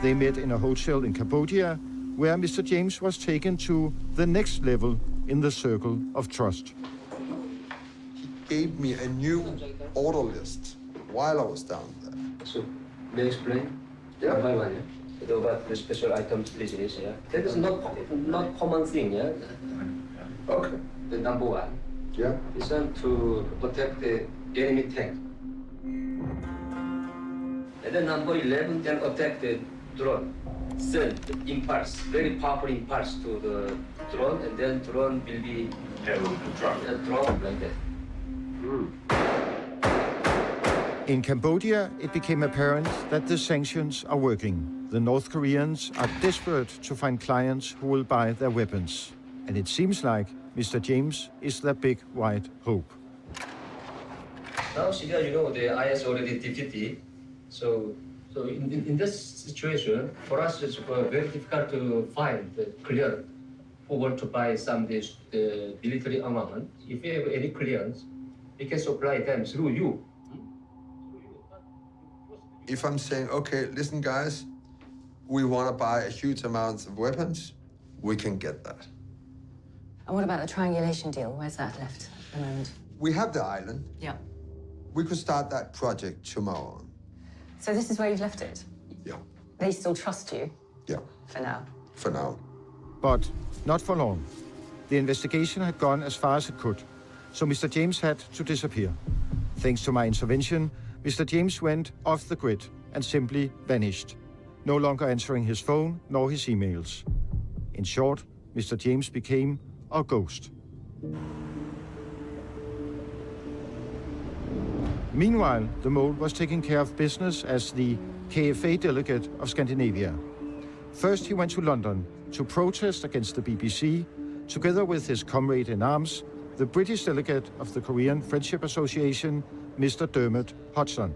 They met in a hotel in Cambodia, where Mr. James was taken to the next level in the circle of trust. He gave me a new order list while I was down there. So, may I explain? Yeah. One by one, yeah? About the special items business, yeah? That is not common thing, yeah? Okay. The number one. Yeah. Is to protect the enemy tank. And then number 11 can attack the drone. Send the impulse, very powerful impulse to the drone, and then drone will be drone like that. In Cambodia, it became apparent that the sanctions are working. The North Koreans are desperate to find clients who will buy their weapons. And it seems like Mr. James is their big white hope. Now Syria, the IS already defeated. So in this situation, for us it's very difficult to find the clearance who want to buy some of this military armament. If we have any clearance, we can supply them through you. If I'm saying, okay, listen guys, we want to buy a huge amount of weapons, we can get that. And what about the triangulation deal? Where's that left at the moment? We have the island. Yeah. We could start that project tomorrow. So this is where you've left it? Yeah. They still trust you? Yeah. For now? For now. But not for long. The investigation had gone as far as it could, so Mr. James had to disappear. Thanks to my intervention, Mr. James went off the grid and simply vanished, no longer answering his phone nor his emails. In short, Mr. James became a ghost. Meanwhile, the mole was taking care of business as the KFA delegate of Scandinavia. First, he went to London to protest against the BBC, together with his comrade-in-arms, the British delegate of the Korean Friendship Association, Mr. Dermot Hodgson.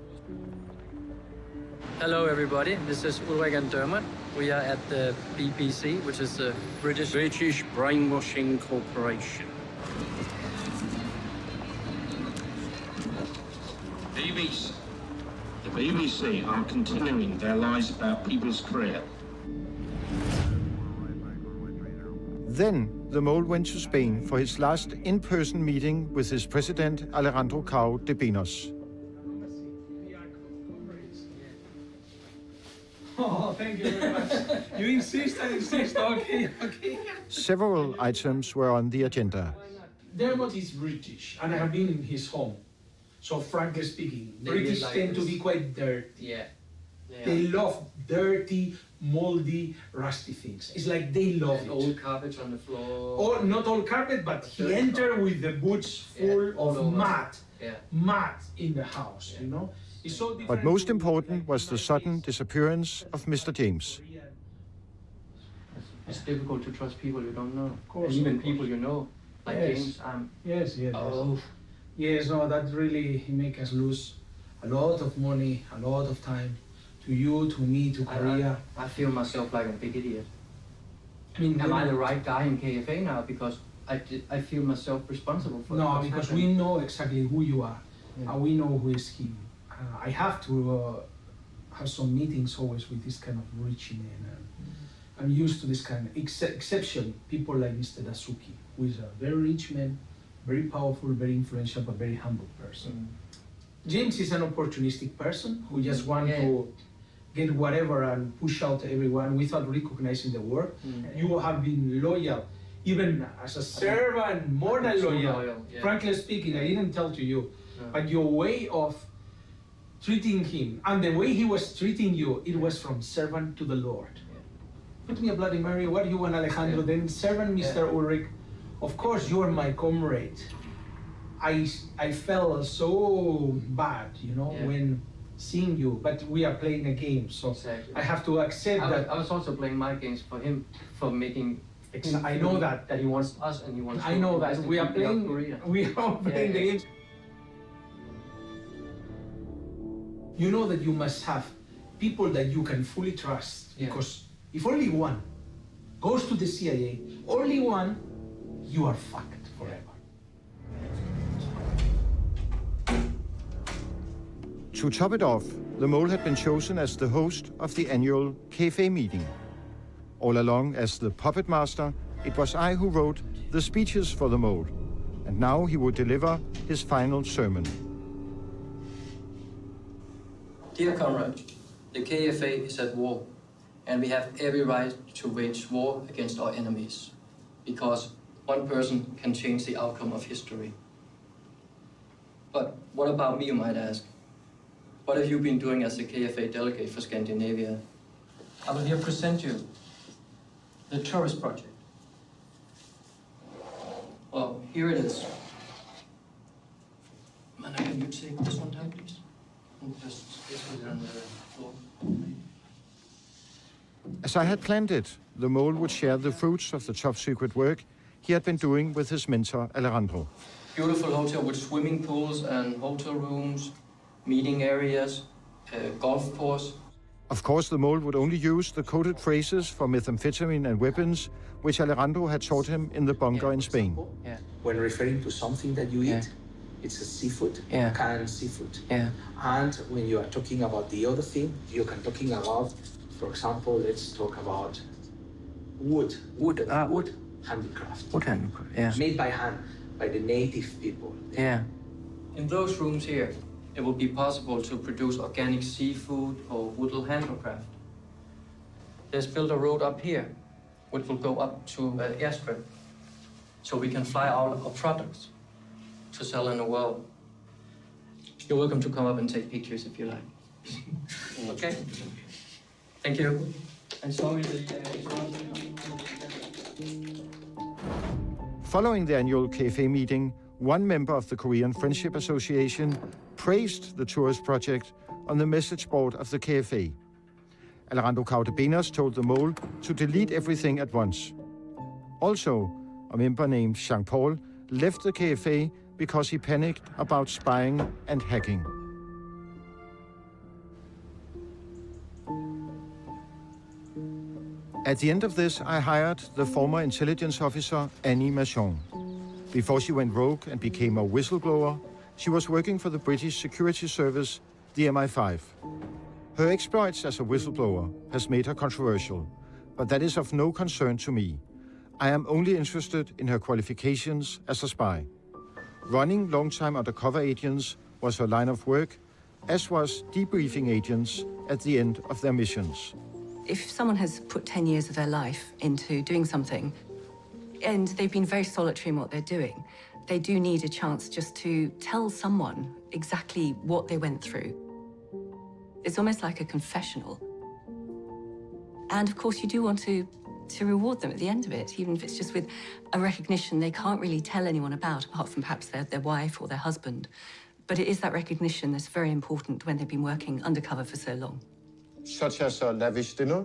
Hello everybody, this is Ulrich and Dermot. We are at the BBC, which is the British Brainwashing Corporation. BBC. The BBC are continuing their lies about people's career. Then, the mole went to Spain for his last in-person meeting with his president, Alejandro Cao de Pinos. Oh, thank you very much. You insist, I insist. Okay. Several items were on the agenda. Dermot is British, and I have been in his home. So frankly speaking, They British like tend to this. be quite dirty. Yeah. They love dirty, moldy, rusty things. It's like they love it. Old carpets on the floor. Or not all carpet, but he Dirty entered carpet. with the boots full all of over. mud. Yeah. Mud in the house, you know? It's so But different most to- important was the sudden disappearance of Mr. James. It's difficult to trust people you don't know. Of course, and even of course. people you know, like Yes. James. Yes. Oh. Yes, no, that really make us lose a lot of money, a lot of time to you, to me, to Korea. I feel myself like a big idiot. I mean, am I the right guy in KFA now? Because I feel myself responsible for No, what's because happening. we know exactly who you are, Yeah. and we know who is him. I have to have some meetings always with this kind of rich men. I'm used to this kind of exception, people like Mr. Dasuki, who is a very rich man, very powerful, very influential, but very humble person. James is an opportunistic person who just wants to get whatever and push out everyone without recognizing the work. You have been loyal, even as a servant, more than So loyal. loyal, yeah. Frankly speaking, I didn't tell to you, but your way of treating him and the way he was treating you, it was from servant to the Lord. Put me a Bloody Mary, what do you want, Alejandro? Then servant, Mr. Ulrich, of course you are my comrade. I felt so bad, you know, when seeing you, but we are playing a game, so I have to accept that. I was also playing my games for him, for making. I know that. That he wants us and he wants. I know that. us to We are keep North playing, Korea. we are playing the games. You know that you must have people that you can fully trust, because if only one goes to the CIA, only one, you are fucked forever. To top it off, the mole had been chosen as the host of the annual KFA meeting. All along, as the puppet master, it was I who wrote the speeches for the mole, and now he would deliver his final sermon. Dear comrade, the KFA is at war, and we have every right to wage war against our enemies, because one person can change the outcome of history. But what about me, you might ask? What have you been doing as the KFA delegate for Scandinavia? I will here present you the tourist project. Well, here it is. Mana, can you take this one down, please? And just put it on the floor. As I had planned it, the mole would share the fruits of the top-secret work he had been doing with his mentor, Alejandro. Beautiful hotel with swimming pools and hotel rooms, meeting areas, golf course. Of course, the mole would only use the coded phrases for methamphetamine and weapons, which Alejandro had taught him in the bunker in Spain. When referring to something that you eat, it's a seafood, canned seafood. And when you are talking about the other thing, you can talking about, for example, let's talk about wood. Wood. Handicraft. Wood handicraft, yeah. Made by hand, by the native people. Yeah. In those rooms here, it will be possible to produce organic seafood or woodland handicraft. There's built a road up here, which will go up to an airstrip, so we can fly out our products to sell in the world. You're welcome to come up and take pictures if you like. Okay? Thank you. And sorry Following the annual KFA meeting, one member of the Korean Friendship Association praised the tourist project on the message board of the KFA. Alejandro Caudebenas told the mole to delete everything at once. Also, a member named Jean-Paul left the KFA because he panicked about spying and hacking. At the end of this, I hired the former intelligence officer, Annie Machon. Before she went rogue and became a whistleblower, she was working for the British security service, the MI5. Her exploits as a whistleblower has made her controversial, but that is of no concern to me. I am only interested in her qualifications as a spy. Running long-time undercover agents was her line of work, as was debriefing agents at the end of their missions. If someone has put 10 years of their life into doing something, and they've been very solitary in what they're doing, they do need a chance just to tell someone exactly what they went through. It's almost like a confessional. And of course, you do want to reward them at the end of it, even if it's just with a recognition they can't really tell anyone about, apart from perhaps their wife or their husband. But it is that recognition that's very important when they've been working undercover for so long. Such as a lavish dinner?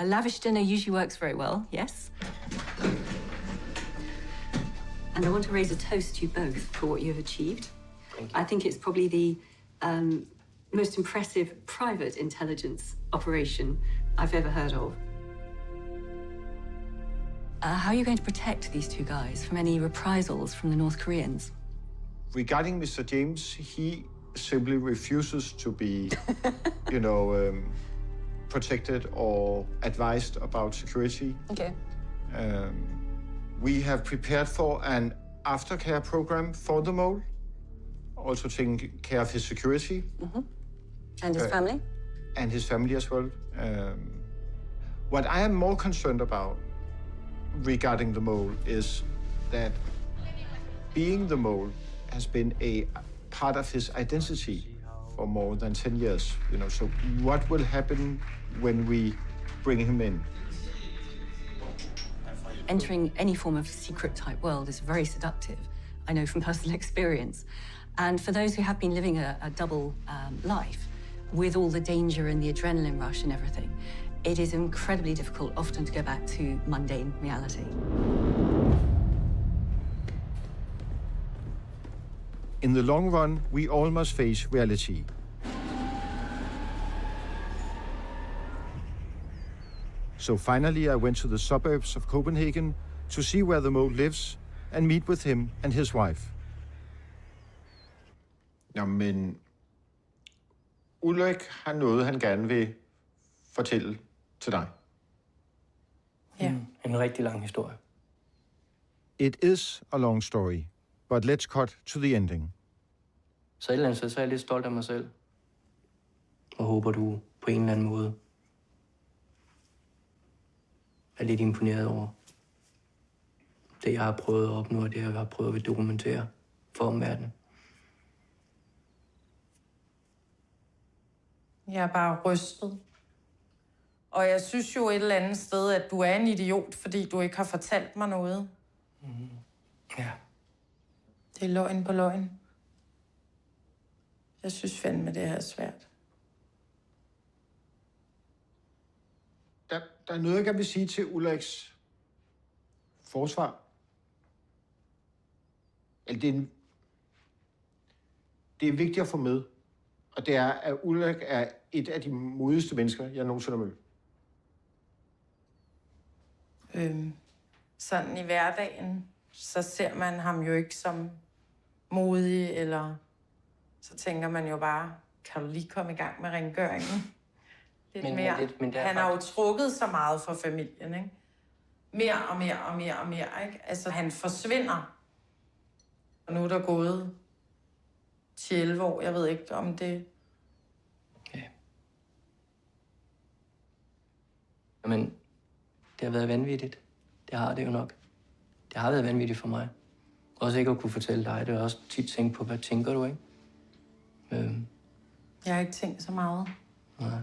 A lavish dinner usually works very well, yes. And I want to raise a toast to you both for what you have achieved. I think it's probably the most impressive private intelligence operation I've ever heard of. How are you going to protect these two guys from any reprisals from the North Koreans? Regarding Mr. James, he simply refuses to be, protected or advised about security. Okay. We have prepared for an aftercare program for the mole, also taking care of his security. Mm-hmm. And his family? And his family as well. What I am more concerned about regarding the mole is that being the mole has been a part of his identity for more than 10 years. So what will happen when we bring him in? Entering any form of secret-type world is very seductive, I know from personal experience. And for those who have been living a double life, with all the danger and the adrenaline rush and everything, it is incredibly difficult often to go back to mundane reality. In the long run, we all must face reality. So finally, I went to the suburbs of Copenhagen to see where the mole lives and meet with him and his wife. Jamen, Ulrik har noget, han gerne vil fortælle til dig. Ja. En rigtig lang historie. It is a long story, but let's cut to the ending. Så et eller andet sted, så er jeg lidt stolt af mig selv. Og håber, du på en eller anden måde er lidt imponeret over det, jeg har prøvet at opnå, og det, jeg har prøvet at dokumentere for omverdenen. Jeg er bare rystet. Og jeg synes jo et eller andet sted, at du er en idiot, fordi du ikke har fortalt mig noget. Ja. Det er løgn på løgn. Jeg synes fandme, det her er svært. Der er noget, jeg gerne vil sige til Ulriks forsvar. Eller det er vigtigt at få med. Og det er, at Ulrik er et af de modigste mennesker, jeg nogensinde har mødt. Sådan i hverdagen, så ser man ham jo ikke som modig, eller så tænker man jo bare, kan du lige komme i gang med rengøringen? Men han har jo trukket så meget for familien, ikke? Mere og mere og mere og mere, ikke? Altså, han forsvinder. Og nu er der gået 11 år. Jeg ved ikke, om det... Ja. Men det har været vanvittigt. Det har det jo nok. Det har været vanvittigt for mig. Også ikke at kunne fortælle dig. Det er også tit tænkt på, hvad tænker du, ikke? Jeg har ikke tænkt så meget. Nej.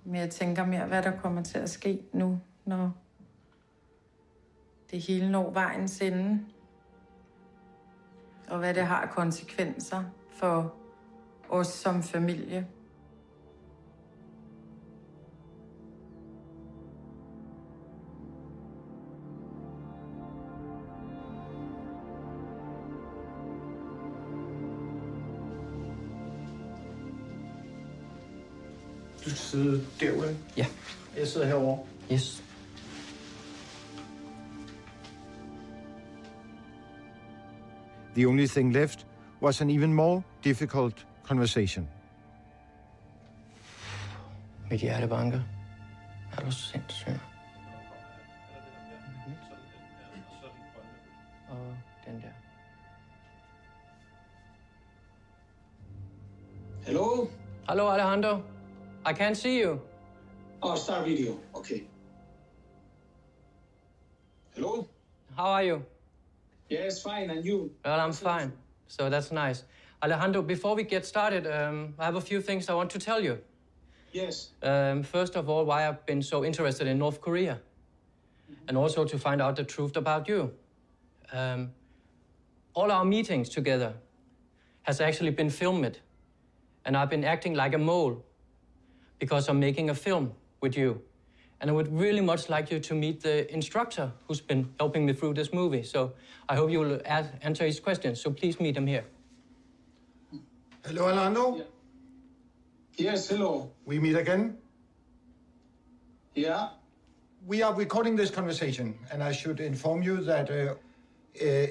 Men jeg tænker mere, hvad der kommer til at ske nu, når det hele når vejens ende. Og hvad det har af konsekvenser for os som familie. Du skal sidde derude. Ja. Jeg sidder herovre. Yes. The only thing left was an even more difficult conversation. Mit hjerte banker. Er du sindssyg? Og den der. Hello? Hello, Alejandro. I can't see you. Oh, start video. Okay. Hello? How are you? Yes, fine. And you? Well, I'm fine. So that's nice. Alejandro, before we get started, I have a few things I want to tell you. Yes. First of all, why I've been so interested in North Korea. And also to find out the truth about you. All our meetings together has actually been filmed. And I've been acting like a mole because I'm making a film with you. And I would really much like you to meet the instructor who's been helping me through this movie. So I hope you will answer his questions. So please meet him here. Hello, Alejandro. Yeah. Yes, hello. We meet again. Yeah? We are recording this conversation, and I should inform you that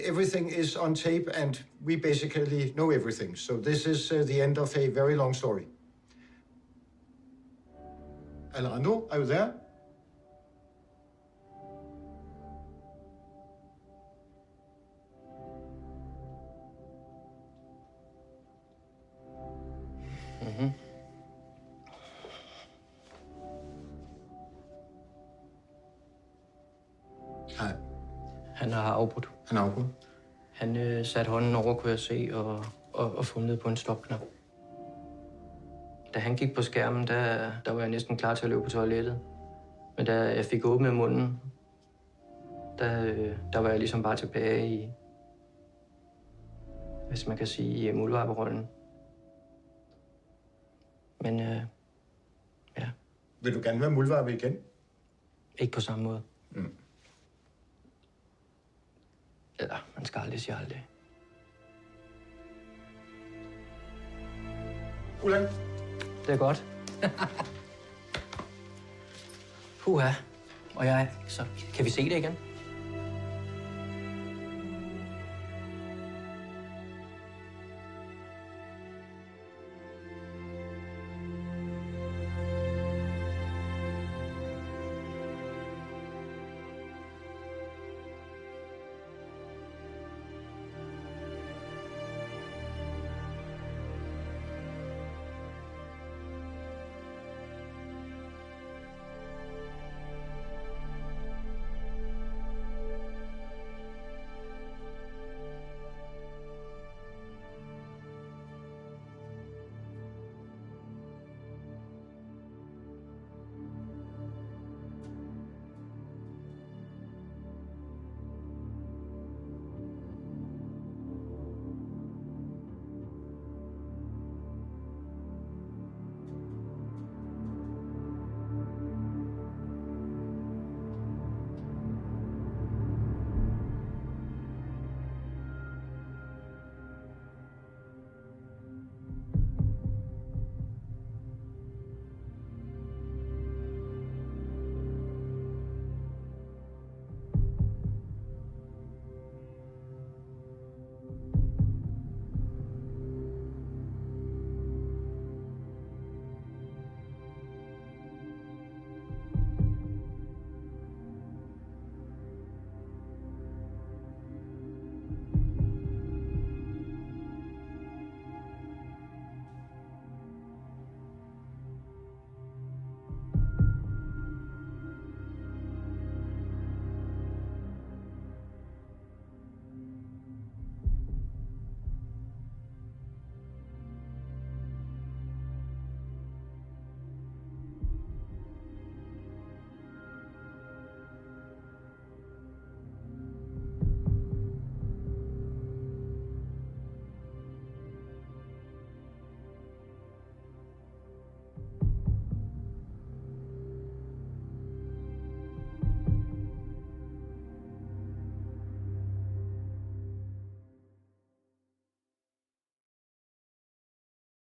everything is on tape, and we basically know everything. So this is the end of a very long story. Alejandro, are you there? Mm-hmm. Hej. Han har afbrudt. Han har afbrudt? Han satte hånden over, kunne jeg se, og fumlede på en stopknap. Da han gik på skærmen, der var jeg næsten klar til at løbe på toilettet. Men da jeg fik åbnet munden, der var jeg ligesom bare tilbage i, hvis man kan sige, i muldvarperollen. Men ja. Vil du gerne være muldvarpe igen? Ikke på samme måde. Mm. Eller, man skal aldrig sige aldrig. Ulan. Det er godt. Puha. Og jeg, så kan vi se det igen?